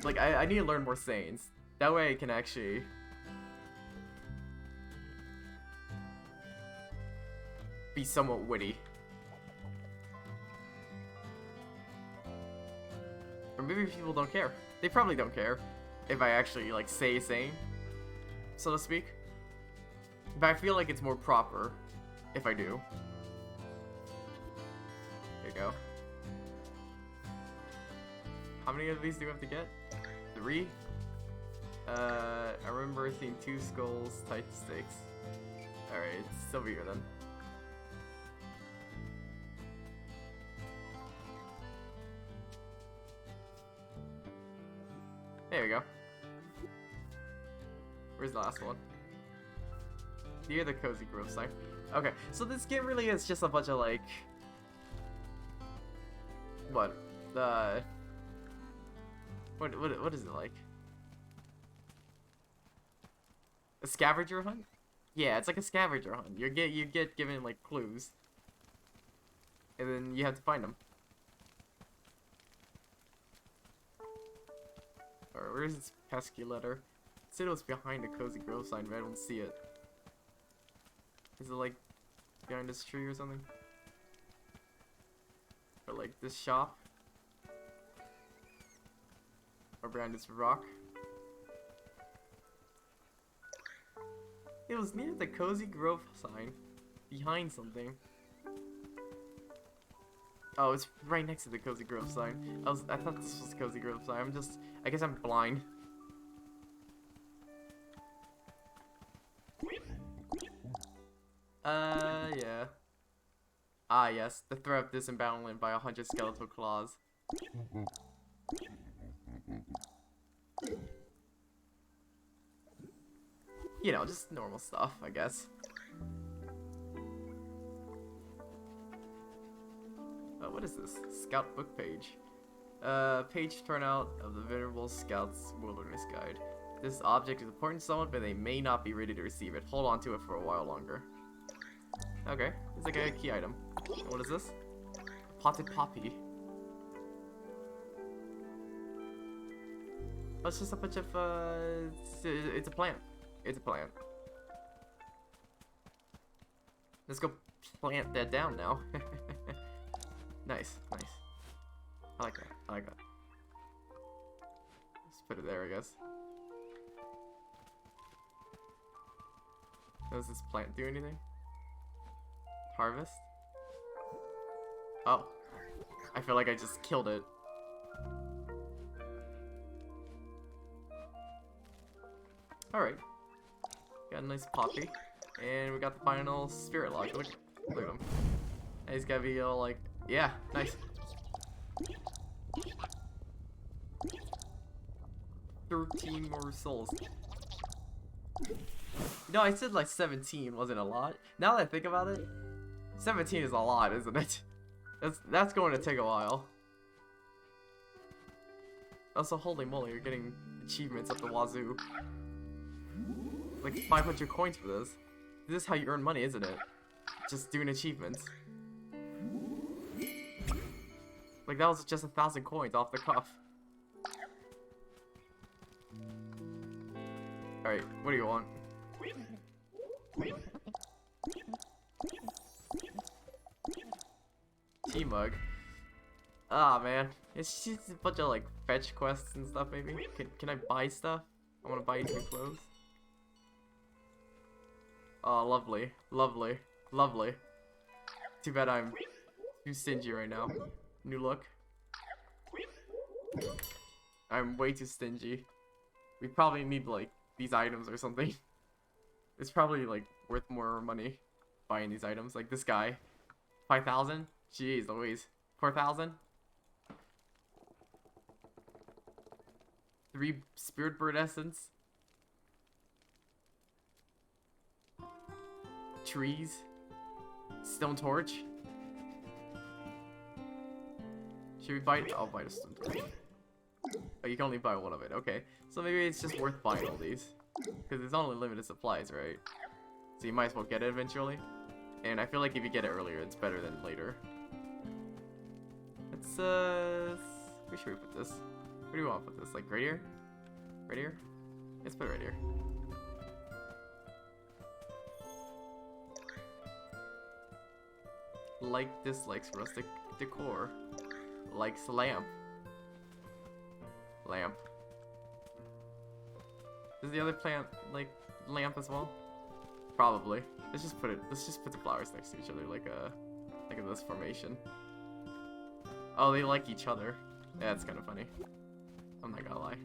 Like I need to learn more sayings. That way I can actually be somewhat witty. Or maybe people don't care. They probably don't care if I actually like say a saying, so to speak. But I feel like it's more proper if I do. There you go. How many of these do we have to get? 3? I remember seeing 2 skulls tied to stakes. Alright, it's over here then. There we go. Where's the last one? Near the Cozy Grove sign. Okay, so this game really is just a bunch of like... What is it like? A scavenger hunt? Yeah, it's like a scavenger hunt. You get given like clues. And then you have to find them. Alright, where's this pesky letter? It said it was behind the Cozy Grove sign, but I don't see it. Is it like behind this tree or something? Or like this shop? Or behind this rock? It was near the Cozy Grove sign. Behind something. Oh, it's right next to the Cozy Grove sign. I thought this was Cozy Grove sign. I guess I'm blind. Yeah. Ah, yes. The threat of disembowelment by 100 skeletal claws. You know, just normal stuff, I guess. What is this? Scout book page. Page turnout of the Venerable Scout's Wilderness Guide. This object is important to someone, but they may not be ready to receive it. Hold on to it for a while longer. Okay, it's like a key item. What is this? Potted poppy. Oh, it's just a bunch of, it's a plant. It's a plant. Let's go plant that down now. Nice, nice. I like that, I like that. Let's put it there, I guess. Does this plant do anything? Harvest? Oh. I feel like I just killed it. Alright. Got a nice poppy. And we got the final spirit log. Look at him. And he's gotta be all like, yeah, nice. 13 more souls. No, I said like 17 wasn't a lot. Now that I think about it, 17 is a lot, isn't it? That's going to take a while. Also, holy moly, you're getting achievements up the wazoo. Like 500 coins for this. This is how you earn money, isn't it? Just doing achievements. Like, that was just 1,000 coins off the cuff. Alright, what do you want? Tea mug. Ah, man. It's just a bunch of, like, fetch quests and stuff, maybe? Can I buy stuff? I want to buy new clothes. Oh, lovely. Lovely. Lovely. Too bad I'm too stingy right now. New look. I'm way too stingy. We probably need, like, these items or something. It's probably, like, worth more money buying these items. Like this guy. 5,000? Jeez Louise. 4,000? 3 spirit bird essence. Trees. Stone torch. Should we buy it? I'll buy the stone torch. Oh, you can only buy one of it. Okay. So maybe it's just worth buying all these. Because it's only limited supplies, right? So you might as well get it eventually. And I feel like if you get it earlier, it's better than later. Let's, where should we put this? Where do you want to put this? Like, right here? Right here? Let's put it right here. Like, dislikes rustic decor. Likes lamp. Lamp. Does the other plant like lamp as well? Probably. Let's just put the flowers next to each other like in this formation. Oh, they like each other. Yeah, it's kind of funny. I'm not gonna lie.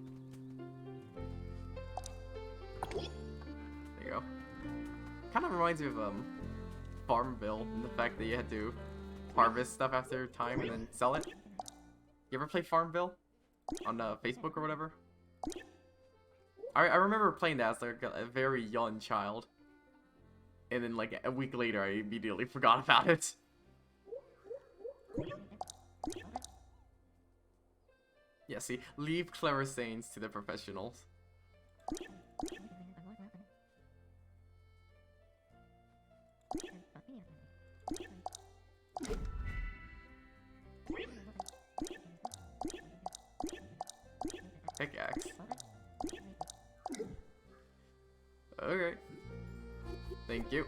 There you go. Kind of reminds me of Farmville and the fact that you had to harvest stuff after time and then sell it. You ever play Farmville on Facebook or whatever? I remember playing that as like a very young child, and then like a week later I immediately forgot about it. Yeah, see, leave clever sayings to the professionals. Pickaxe. Okay. Thank you.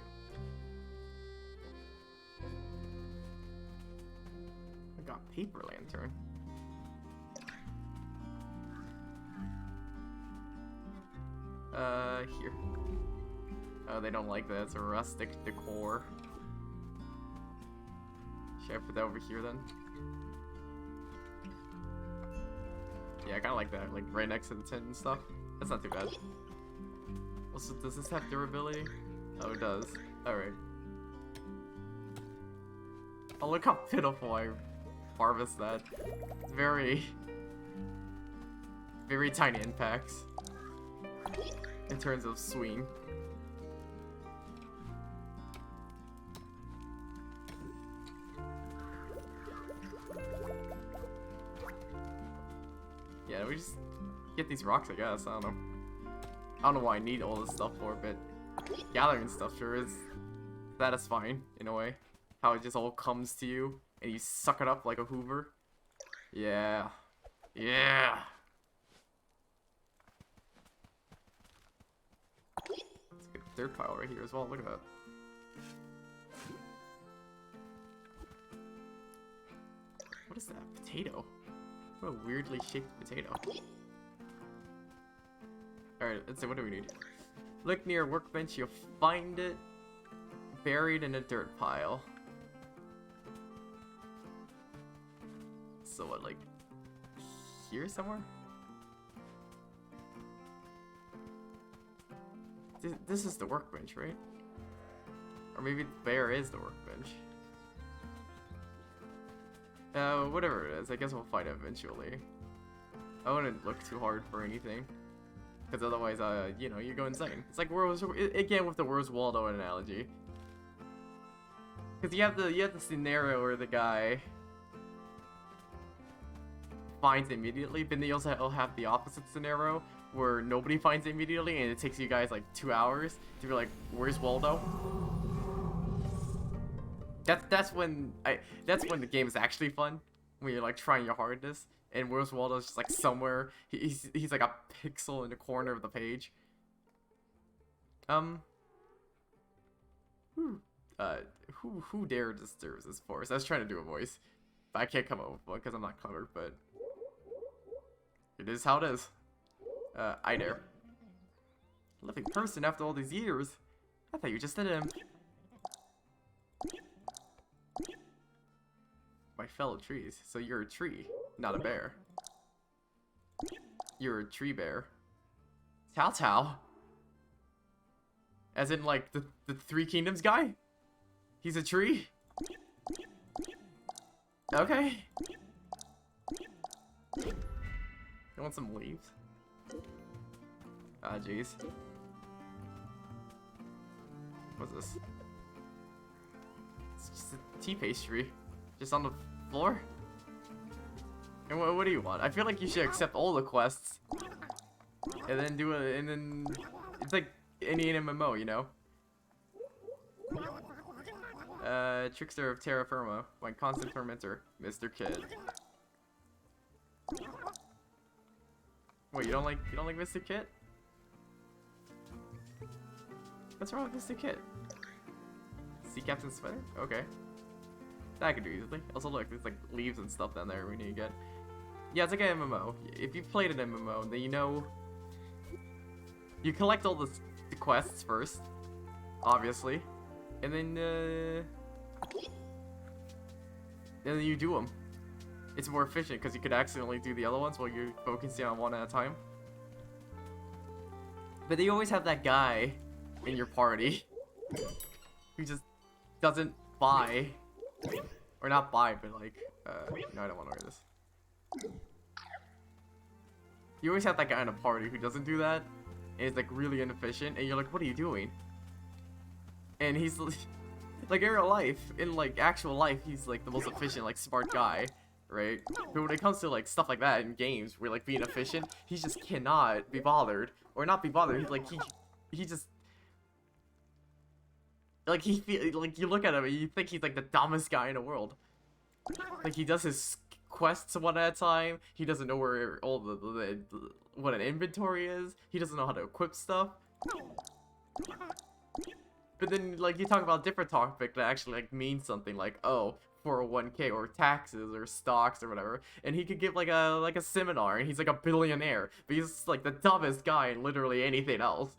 I got paper lantern. Here. Oh, they don't like that. It's a rustic decor. Should I put that over here then? Yeah, I kind of like that. Like right next to the tent and stuff. That's not too bad. Also, does this have durability? Oh, it does. Alright. Oh, look how pitiful I harvest that. It's very tiny impacts in terms of swing. Yeah, we just get these rocks, I guess. I don't know why I need all this stuff for, but gathering stuff sure is satisfying in a way. How it just all comes to you and you suck it up like a Hoover. Yeah. Yeah. Let's get a dirt pile right here as well. Look at that. What is that? Potato? What a weirdly shaped potato. Alright, let's see, what do we need? Look near a workbench, you'll find it buried in a dirt pile. So what, like, here somewhere? This is the workbench, right? Or maybe the bear is the workbench. Whatever it is, I guess we'll find it eventually. I wouldn't look too hard for anything. Because otherwise, you know, you go insane. It's like again with the Where's Waldo analogy. Because you have the scenario where the guy finds immediately, but then you also have the opposite scenario where nobody finds it immediately, and it takes you guys like 2 hours to be like, "Where's Waldo?" That's when the game is actually fun, when you're like trying your hardest, and Where's Waldo's just like somewhere. He's like a pixel in the corner of the page. Who dare disturb this forest? I was trying to do a voice, but I can't come up with one because I'm not clever. But it is how it is. I dare. Living person after all these years. I thought you just did him. My fellow trees. So you're a tree, not a bear. You're a tree bear. Tao Tao. As in, like, the Three Kingdoms guy? He's a tree? Okay. You want some leaves? Ah, jeez. What's this? It's just a tea pastry. Just on the floor? And what do you want? I feel like you should accept all the quests. And then do it, and then... It's like any MMO, you know? Trickster of Terra Firma, my constant tormentor, Mr. Kid. Wait, you don't like Mr. Kid? What's wrong with Mr. Kid? Sea Captain Sweater? Okay. That I can do easily. Also look, there's like leaves and stuff down there we need to get. Yeah, it's like an MMO. If you've played an MMO, then you know... You collect all the quests first, obviously. And then you do them. It's more efficient because you could accidentally do the other ones while you're focusing on one at a time. But you always have that guy in your party who just doesn't buy, or not buy, but like, no, I don't want to wear this. You always have that guy in a party who doesn't do that, and is like really inefficient, and you're like, what are you doing? And he's like, in real life, in like actual life, he's like the most efficient, like smart guy, right? But when it comes to like stuff like that in games, where like being efficient, he just cannot be bothered, or not be bothered. He's like he just like like you look at him and you think he's like the dumbest guy in the world. Like he does his quests one at a time. He doesn't know where all the what an inventory is. He doesn't know how to equip stuff. But then, like, you talk about a different topic that actually, like, means something, like, oh, 401k, or taxes, or stocks, or whatever, and he could give, like a seminar, and he's, like, a billionaire, but he's, like, the dumbest guy in literally anything else.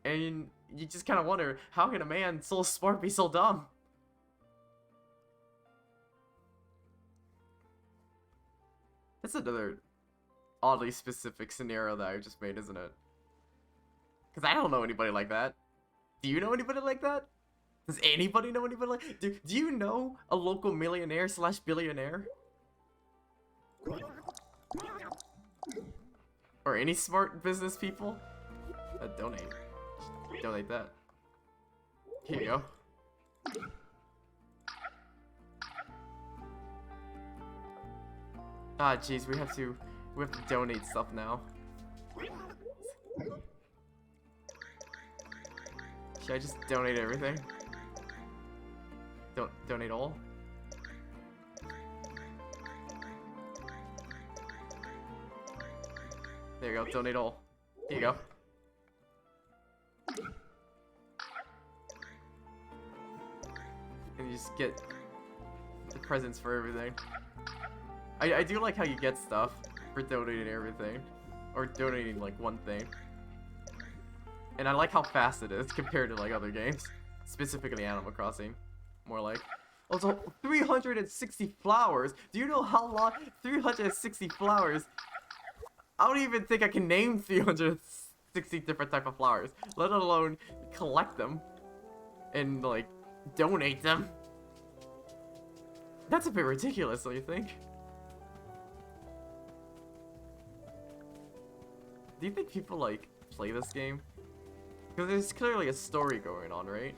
And you just kind of wonder, how can a man so smart be so dumb? That's another oddly specific scenario that I just made, isn't it? Because I don't know anybody like that. Do you know anybody like that? Does anybody know anybody like... Do you know a local millionaire / billionaire? Or any smart business people? Donate. Donate that. Here you go. Ah, jeez, we have to donate stuff now. Should I just donate everything? Donate all? There you go, donate all. Here you go. And you just get the presents for everything. I do like how you get stuff for donating everything. Or donating like one thing. And I like how fast it is compared to like other games. Specifically Animal Crossing. More like. Also, 360 flowers! Do you know how long? 360 flowers! I don't even think I can name 360 different type of flowers. Let alone collect them. And like, donate them. That's a bit ridiculous, don't you think? Do you think people like play this game? Because there's clearly a story going on, right?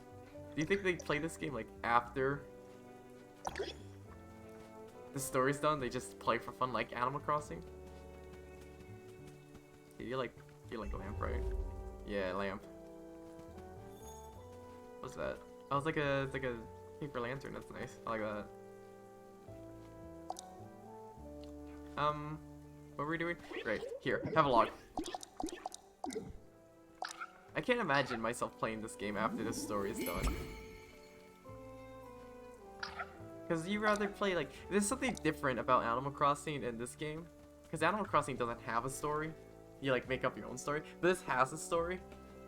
Do you think they play this game like after the story's done? They just play for fun like Animal Crossing? Here you like lamp, right? Yeah, lamp. What's that? Oh, it's like a paper lantern. That's nice. I like that. What were we doing? Right, here, have a log. I can't imagine myself playing this game after the story is done. Because you rather play, like, there's something different about Animal Crossing in this game. Because Animal Crossing doesn't have a story. You, like, make up your own story. But this has a story.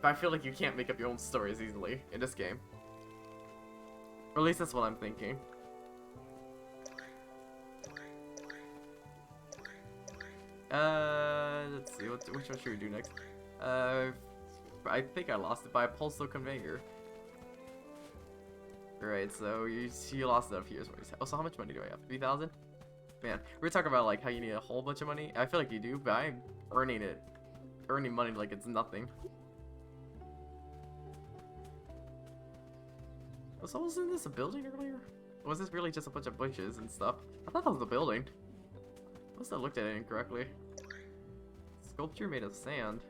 But I feel like you can't make up your own stories easily in this game. Or at least that's what I'm thinking. Let's see, which one should we do next? I think I lost it by a pulsar conveyor. Right, so you lost it up here is what you said. Oh, so how much money do I have? 3,000? Man, we're talking about like how you need a whole bunch of money. I feel like you do, but I'm earning it. Earning money like it's nothing. So wasn't this a building earlier? Or was this really just a bunch of bushes and stuff? I thought that was a building. Must have looked at it incorrectly. Sculpture made of sand.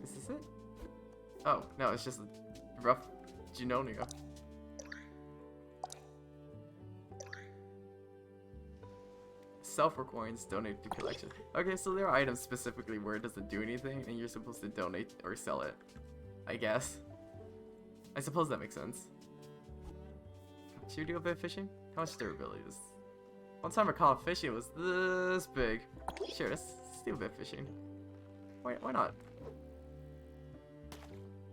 Is this it? Oh, no, it's just a rough Junonia. Sulfur coins donate to collection. Okay, so there are items specifically where it doesn't do anything and you're supposed to donate or sell it. I guess. I suppose that makes sense. Should we do a bit of fishing? How much durability is this? One time I caught fishing was this big. Sure, let's do a bit of fishing. Why not?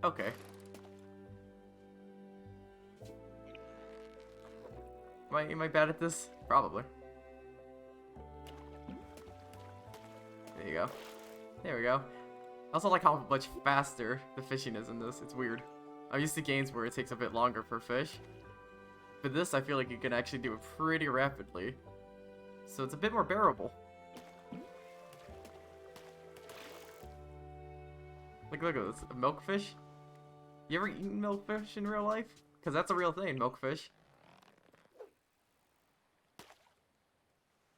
Okay. Am I bad at this? Probably. There you go. There we go. I also like how much faster the fishing is in this. It's weird. I'm used to games where it takes a bit longer per fish. But this, I feel like you can actually do it pretty rapidly. So it's a bit more bearable. Look at this. A milkfish? You ever eaten milkfish in real life? Because that's a real thing, milkfish.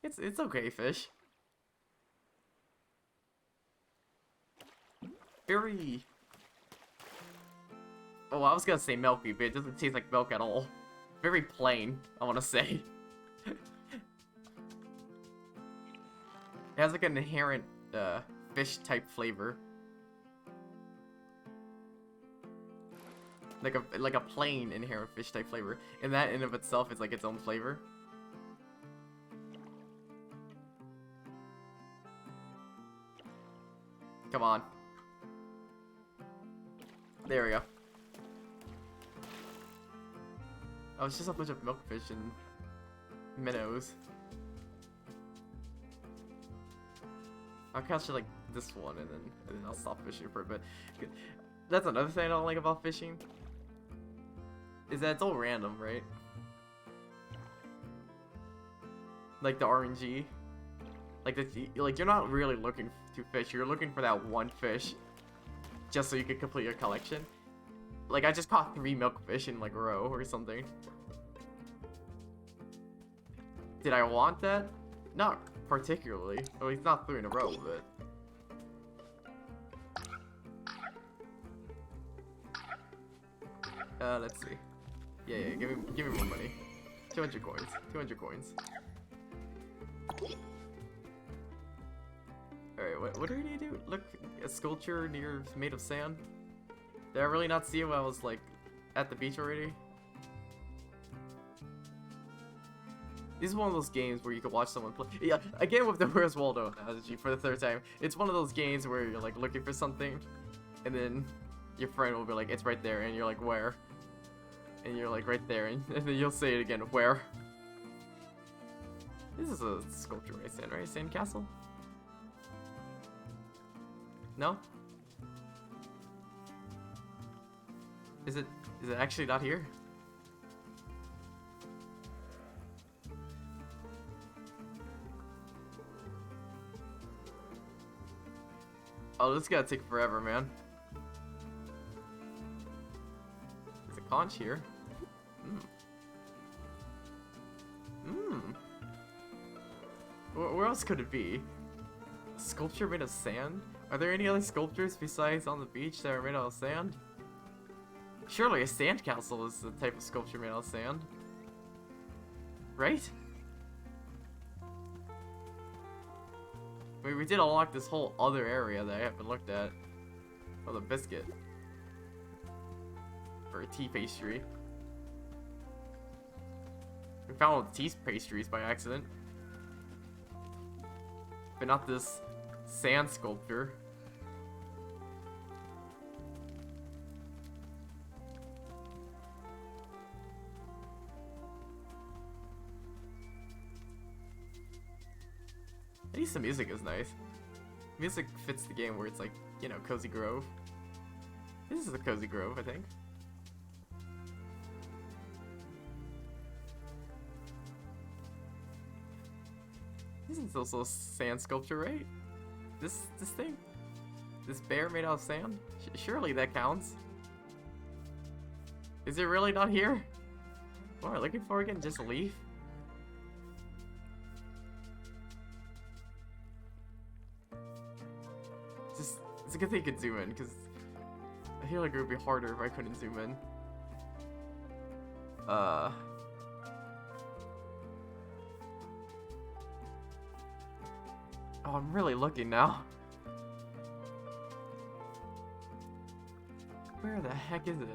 It's okay fish. Very... Oh, I was gonna say milky, but it doesn't taste like milk at all. Very plain, I want to say. It has like an inherent fish-type flavor. Like a plain inherent fish-type flavor. And that in of itself is like its own flavor. Come on. There we go. Oh, it's just a bunch of milkfish and minnows. I'll catch like this one and then I'll stop fishing for a bit. That's another thing I don't like about fishing. Is that it's all random, right? Like the RNG. Like you're not really looking to fish, you're looking for that one fish. Just so you can complete your collection. Like I just caught 3 milkfish in like a row or something. Did I want that? Not particularly. At least not 3 in a row, but... let's see. Yeah, give me more money. 200 coins. 200 coins. Alright, what do we need to do? Look, a sculpture made of sand. Did I really not see it when I was like at the beach already? This is one of those games where you can watch someone play. Yeah, again with the Where's Waldo analogy for the 3rd time. It's one of those games where you're like looking for something, and then your friend will be like, "It's right there," and you're like, "Where?" And you're like, "Right there," and then you'll say it again, "Where?" This is a sculpture made of sand, right? Sandcastle? No? Is it actually not here? Oh, this is gonna take forever, man. conch here. Where else could it be? Sculpture made of sand? Are there any other sculptures besides on the beach that are made out of sand? Surely a sandcastle is the type of sculpture made out of sand. Right? I mean, we did unlock this whole other area that I haven't looked at. Oh, the biscuit. Or a tea pastry. We found all the tea pastries by accident. But not this sand sculpture. At least the music is nice. Music fits the game where it's like, you know, Cozy Grove. This is a Cozy Grove, I think. This is also a sand sculpture, right? This thing? This bear made out of sand? Surely that counts. Is it really not here? What am I looking for again? Just a leaf? It's a good thing you could zoom in, because I feel like it would be harder if I couldn't zoom in. Oh, I'm really looking now. Where the heck is it?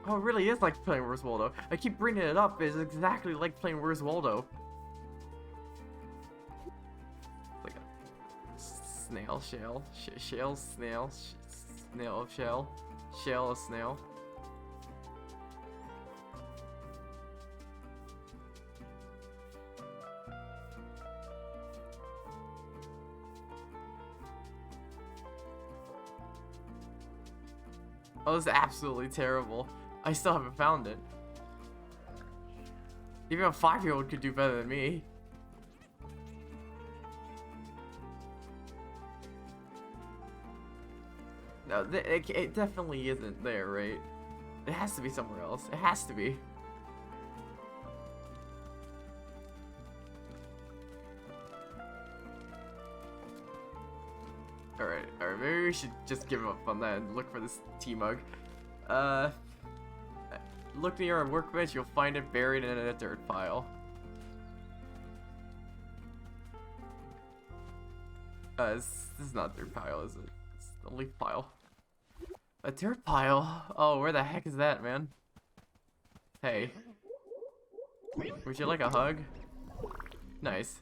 Oh, it really is like playing Where's Waldo. I keep bringing it up. It's exactly like playing Where's Waldo. It's like a snail shell. Shell, snail. Snail of shell. Shell of snail. Oh, this is absolutely terrible. I still haven't found it. Even a 5-year-old could do better than me. No, it definitely isn't there, right? It has to be somewhere else. It has to be. Alright, maybe we should just give up on that and look for this tea mug. Look near our workbench, you'll find it buried in a dirt pile. This is not a dirt pile, is it? It's a leaf pile. A dirt pile? Oh, where the heck is that, man? Hey. Would you like a hug? Nice.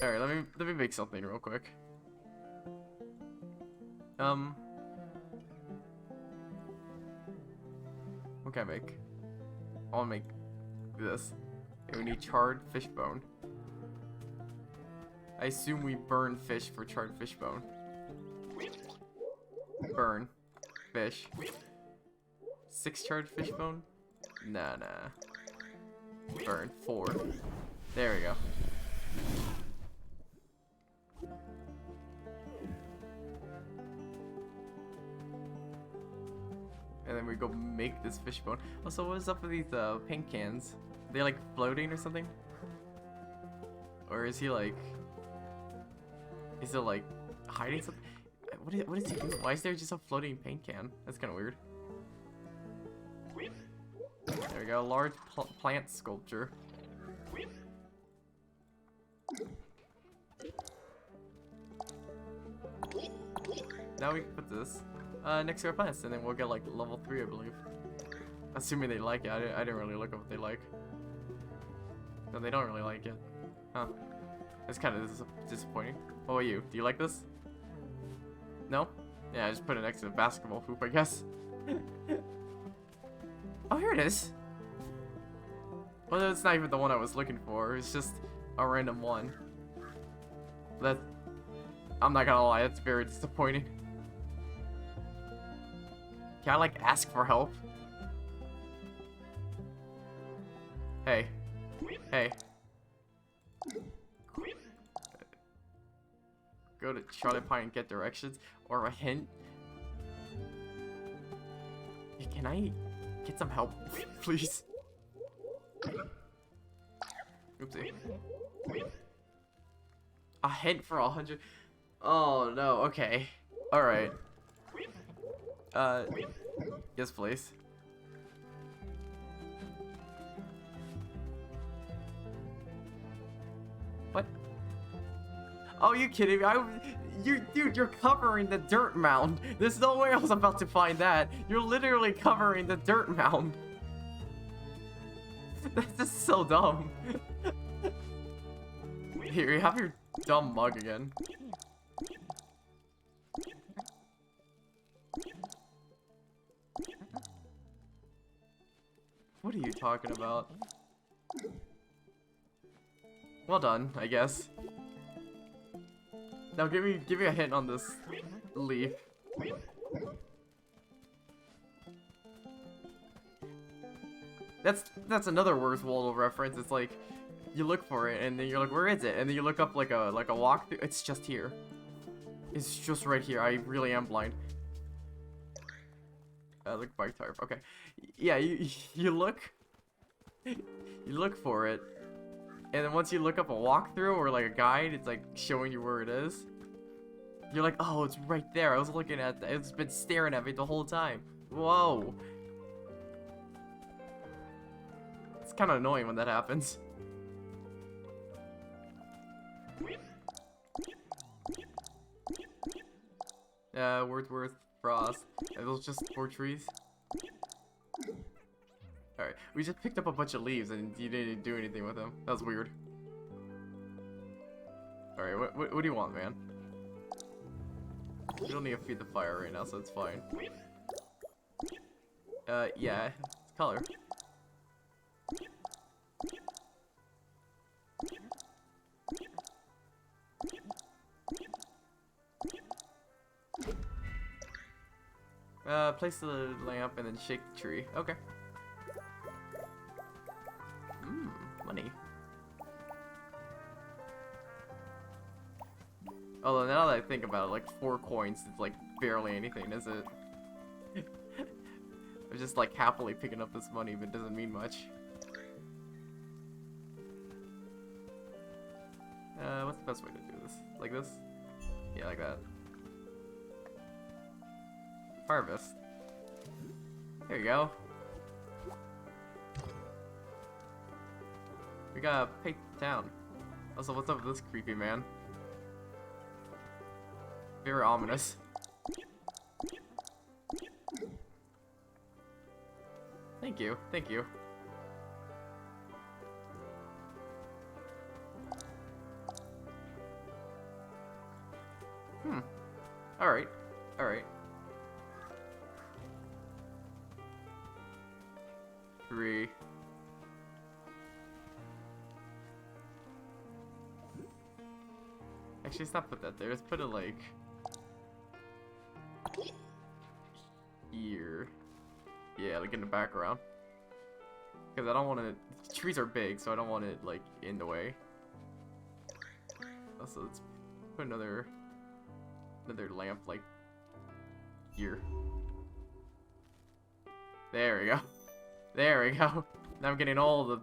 Alright, let me make something real quick. What can I make? I'll make this. Okay, we need charred fish bone. I assume we burn fish for charred fish bone. Burn. Fish. 6 charred fish bone? Nah. Burn. 4. There we go. And then we go make this fish bone. Also, what is up with these paint cans? Are they like floating or something? Or is he like... Is it like hiding something? What is he doing? Why is there just a floating paint can? That's kind of weird. There we go, large plant sculpture. Now we can put this next to our plants, and then we'll get like level 3, I believe. Assuming they like it. I didn't really look at what they like. No, they don't really like it. Huh. It's kind of disappointing. What about you? Do you like this? No? Yeah, I just put it next to the basketball hoop, I guess. Oh, here it is. Well, it's not even the one I was looking for. It's just a random one. That... I'm not gonna lie, it's very disappointing. Can I, like, ask for help? Hey. Hey. go to Charlotte Pine and get directions or a hint. Hey, can I get some help, please? Oopsie. A hint for 100. Oh no. Okay. All right. Yes, please. What? Oh, you kidding me? Dude, you're covering the dirt mound. There's no way I was about to find that. You're literally covering the dirt mound. That's just so dumb. Here, you have your dumb mug again. What are you talking about? Well done, I guess. Now give me a hint on this leaf. That's another Where's Waldo reference. It's like you look for it and then you're like, where is it? And then you look up like a walkthrough. It's just here. It's just right here. I really am blind. Like bike tire. Okay. Yeah, you look for it. And then once you look up a walkthrough or like a guide, it's like showing you where it is. You're like, oh, it's right there. I was looking at that. It's been staring at me the whole time. Whoa. It's kind of annoying when that happens. Wordsworth, Frost. Are those just 4 trees? Alright, we just picked up a bunch of leaves and you didn't do anything with them. That was weird. Alright, what do you want, man? You don't need to feed the fire right now, so it's fine. Yeah, color. Place the lamp and then shake the tree. Okay. Money. Although now that I think about it, like 4 coins is like barely anything, is it? I'm just like happily picking up this money, but it doesn't mean much. What's the best way to do this? Like this? Yeah, like that. Harvest. There you go. We gotta pay town. Also, what's up with this creepy man? Very ominous. Thank you, thank you. Alright, alright. 3. Actually, let's not put that there. Let's put it like here. Yeah, like in the background. Because I don't want to. Trees are big, so I don't want it like in the way. Also, let's put another lamp like here. There we go. There we go. Now I'm getting all the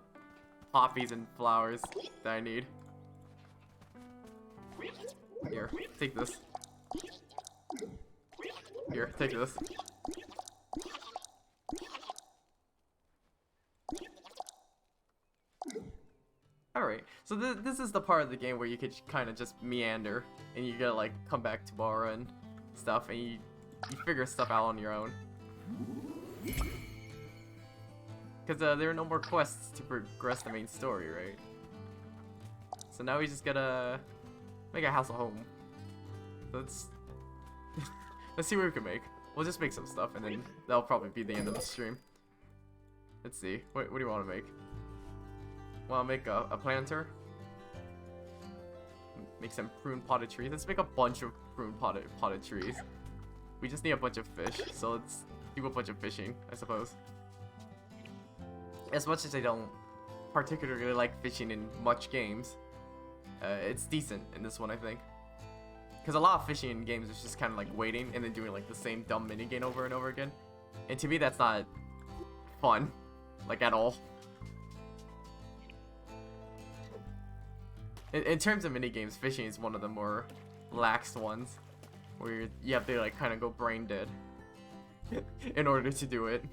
poppies and flowers that I need. Here, take this. Here, take this. Alright, so this is the part of the game where you could kind of just meander, and you gotta like come back tomorrow and stuff, and you figure stuff out on your own. Because there are no more quests to progress the main story, right? So now we just gotta make a house of home. Let's see what we can make. We'll just make some stuff, and then that'll probably be the end of the stream. Let's see. What do you want to make? Want to make a planter? Make some prune potted trees. Let's make a bunch of prune potted trees. We just need a bunch of fish, so let's do a bunch of fishing, I suppose. As much as I don't particularly like fishing in much games, it's decent in this one, I think. Because a lot of fishing games is just kind of like waiting and then doing like the same dumb minigame over and over again. And to me, that's not fun, like at all. In terms of minigames, fishing is one of the more laxed ones, where you have to like kind of go brain dead in order to do it.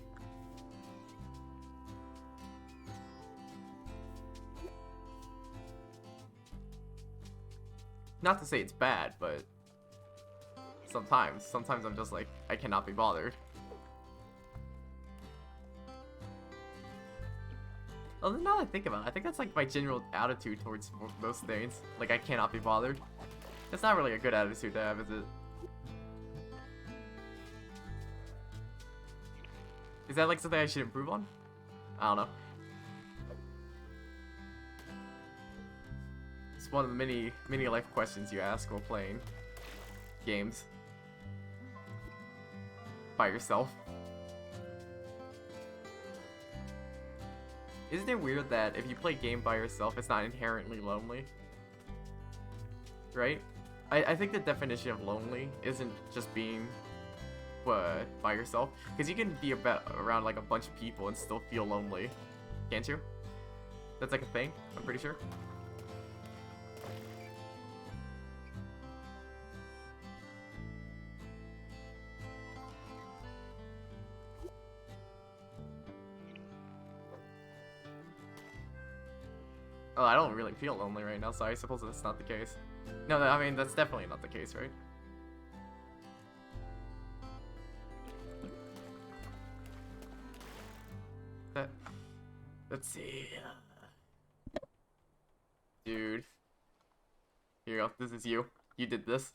Not to say it's bad, but sometimes I'm just like, I cannot be bothered. Although now that I think about it, I think that's like my general attitude towards most things. Like, I cannot be bothered. That's not really a good attitude to have, is it? Is that like something I should improve on? I don't know. It's one of the many life questions you ask while playing games by yourself. Isn't it weird that if you play a game by yourself, it's not inherently lonely? Right? I think the definition of lonely isn't just being by yourself, because you can be around like a bunch of people and still feel lonely, can't you? That's like a thing, I'm pretty sure. Oh, I don't really feel lonely right now, so I suppose that's not the case. No, I mean, that's definitely not the case, right? Let's see. Dude. Here you go. This is you. You did this.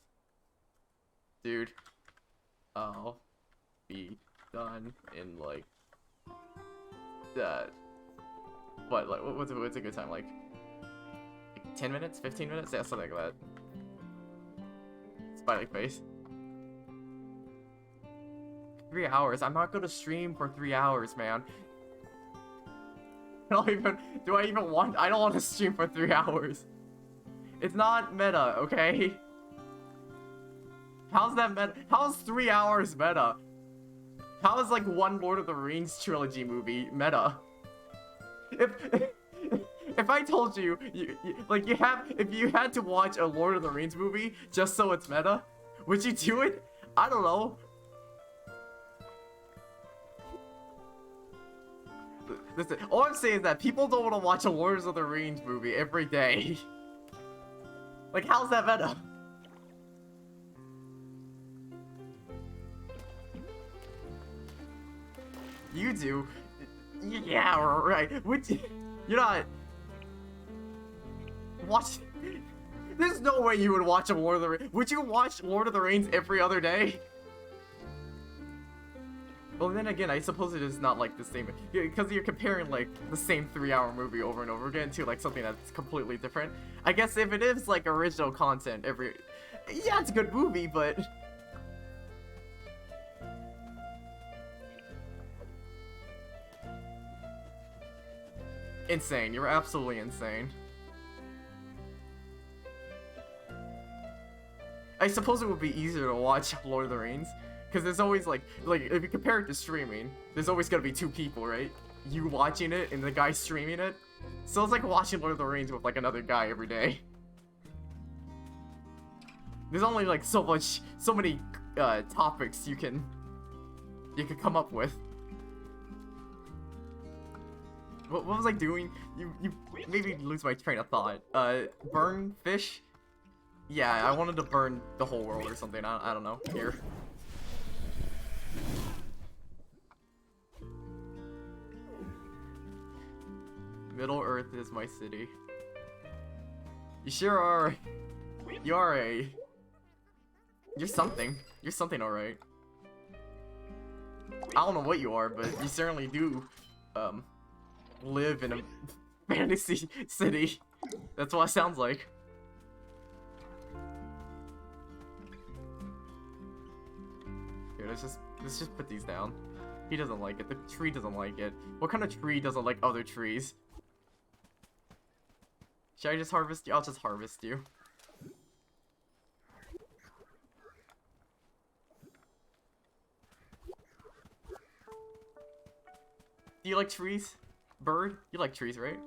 Dude. I'll be done in like that. What? Like, what's a good time? Like 10 minutes? 15 minutes? Yeah, something like that. Smiley face. 3 hours? I'm not gonna stream for 3 hours, man. I don't want to stream for 3 hours. It's not meta, okay? How's that meta? How's 3 hours meta? How is like one Lord of the Rings trilogy movie meta? If I told you, if you had to watch a Lord of the Rings movie just so it's meta, would you do it? I don't know. Listen, all I'm saying is that people don't want to watch a Lord of the Rings movie every day. Like, how's that meta? You do? Yeah, right. You're not... Watch... There's no way you would watch a Lord of the Rings. Would you watch Lord of the Rings every other day? Well, then again, I suppose it is not like the same, because you're comparing like the same 3-hour movie over and over again to like something that's completely different. I guess if it is like original content yeah, it's a good movie, but insane. You're absolutely insane. I suppose it would be easier to watch Lord of the Rings. Because there's always like if you compare it to streaming, there's always gonna be 2 people, right? You watching it and the guy streaming it. So it's like watching Lord of the Rings with like another guy every day. There's only like so many topics you can come up with. What was I doing? You made me lose my train of thought. Burn fish? Yeah, I wanted to burn the whole world or something. I don't know. Here. Middle Earth is my city. You sure are. You're something. You're something, alright. I don't know what you are, but you certainly do, live in a fantasy city. That's what it sounds like. Here, let's just put these down. He doesn't like it. The tree doesn't like it. What kind of tree doesn't like other trees? Should I just harvest you? I'll just harvest you. Do you like trees? Bird? You like trees, right?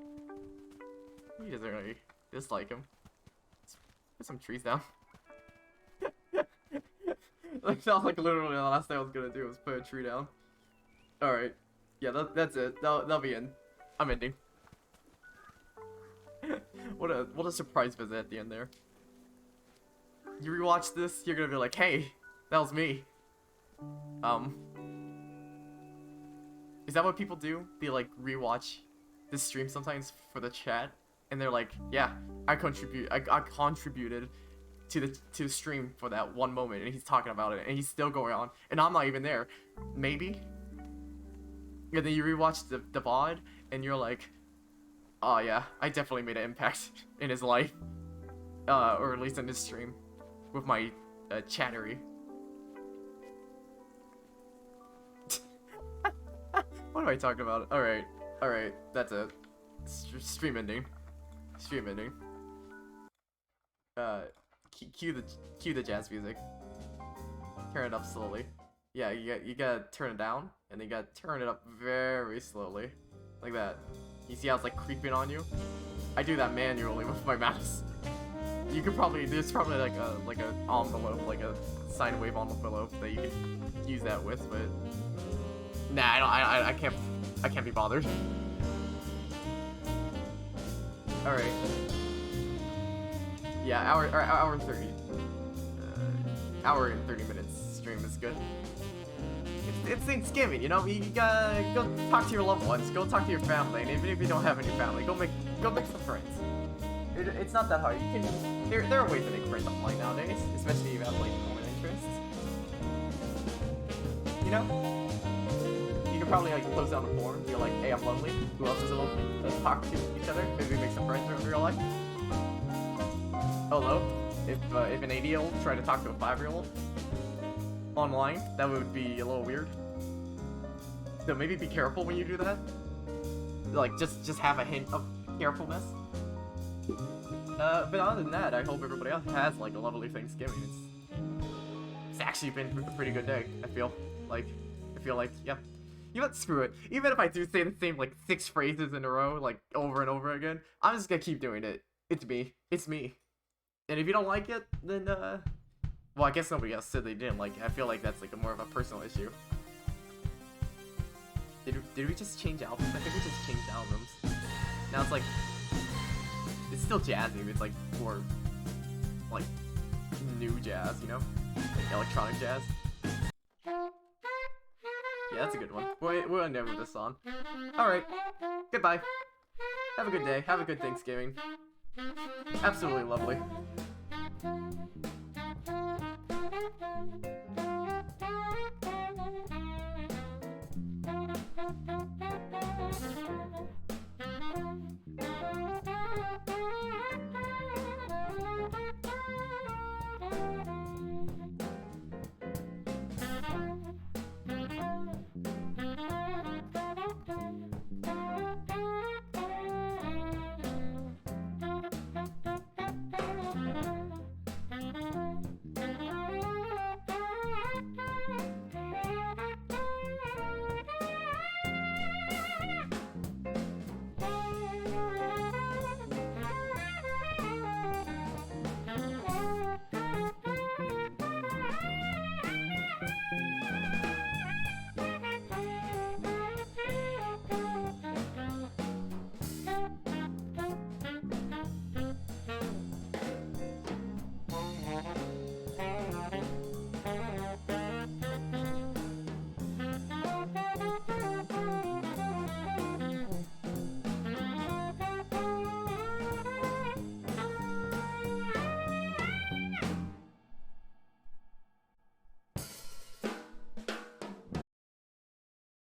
He doesn't really dislike him. Let's put some trees down. Like, sounds like literally the last thing I was gonna do was put a tree down. Alright. Yeah, that's it. That'll be in. I'm ending. What a surprise visit at the end there. You rewatch this, you're gonna be like, hey, that was me. Is that what people do? They like rewatch this stream sometimes for the chat, and they're like, yeah, I contributed to the stream for that one moment, and he's talking about it, and he's still going on, and I'm not even there. Maybe. And then you rewatch the VOD, and you're like, oh yeah, I definitely made an impact in his life, or at least in this stream, with my chattery. What am I talking about? Alright, that's it. Stream ending. Stream ending. Cue the jazz music. Turn it up slowly. Yeah, you gotta turn it down, and then you gotta turn it up very slowly. Like that. You see how it's like creeping on you? I do that manually with my mouse. You could probably, there's probably like a envelope, like a sine wave envelope that you could use that with, but nah, I can't be bothered. Alright. Yeah, hour and 30. Hour and 30 minutes stream is good. It's Thanksgiving, you know? You gotta go talk to your loved ones, go talk to your family, and even if you don't have any family, go make some friends. It's not that hard. You can. There are ways to make friends online nowadays, especially if you have like common interests. You know? You can probably like close down the forum. You're like, hey, I'm lonely. Who else is lonely? Let's talk to each other. Maybe make some friends in real life. Hello. If an 80-year-old tried to talk to a 5-year-old online, that would be a little weird. So maybe be careful when you do that. Like just have a hint of carefulness. But other than that, I hope everybody else has like a lovely Thanksgiving. It's actually been a pretty good day. I feel like yeah. You know what? Screw it. Even if I do say the same like 6 phrases in a row, like over and over again, I'm just gonna keep doing it. It's me. It's me. And if you don't like it, then well, I guess nobody else said they didn't like it. I feel like that's like more of a personal issue. Did we just change albums? I think we just changed albums. Now it's like, it's still jazzy, but it's like more like new jazz, you know? Like electronic jazz. Yeah, that's a good one. We'll end with this song. Alright. Goodbye. Have a good day. Have a good Thanksgiving. Absolutely lovely.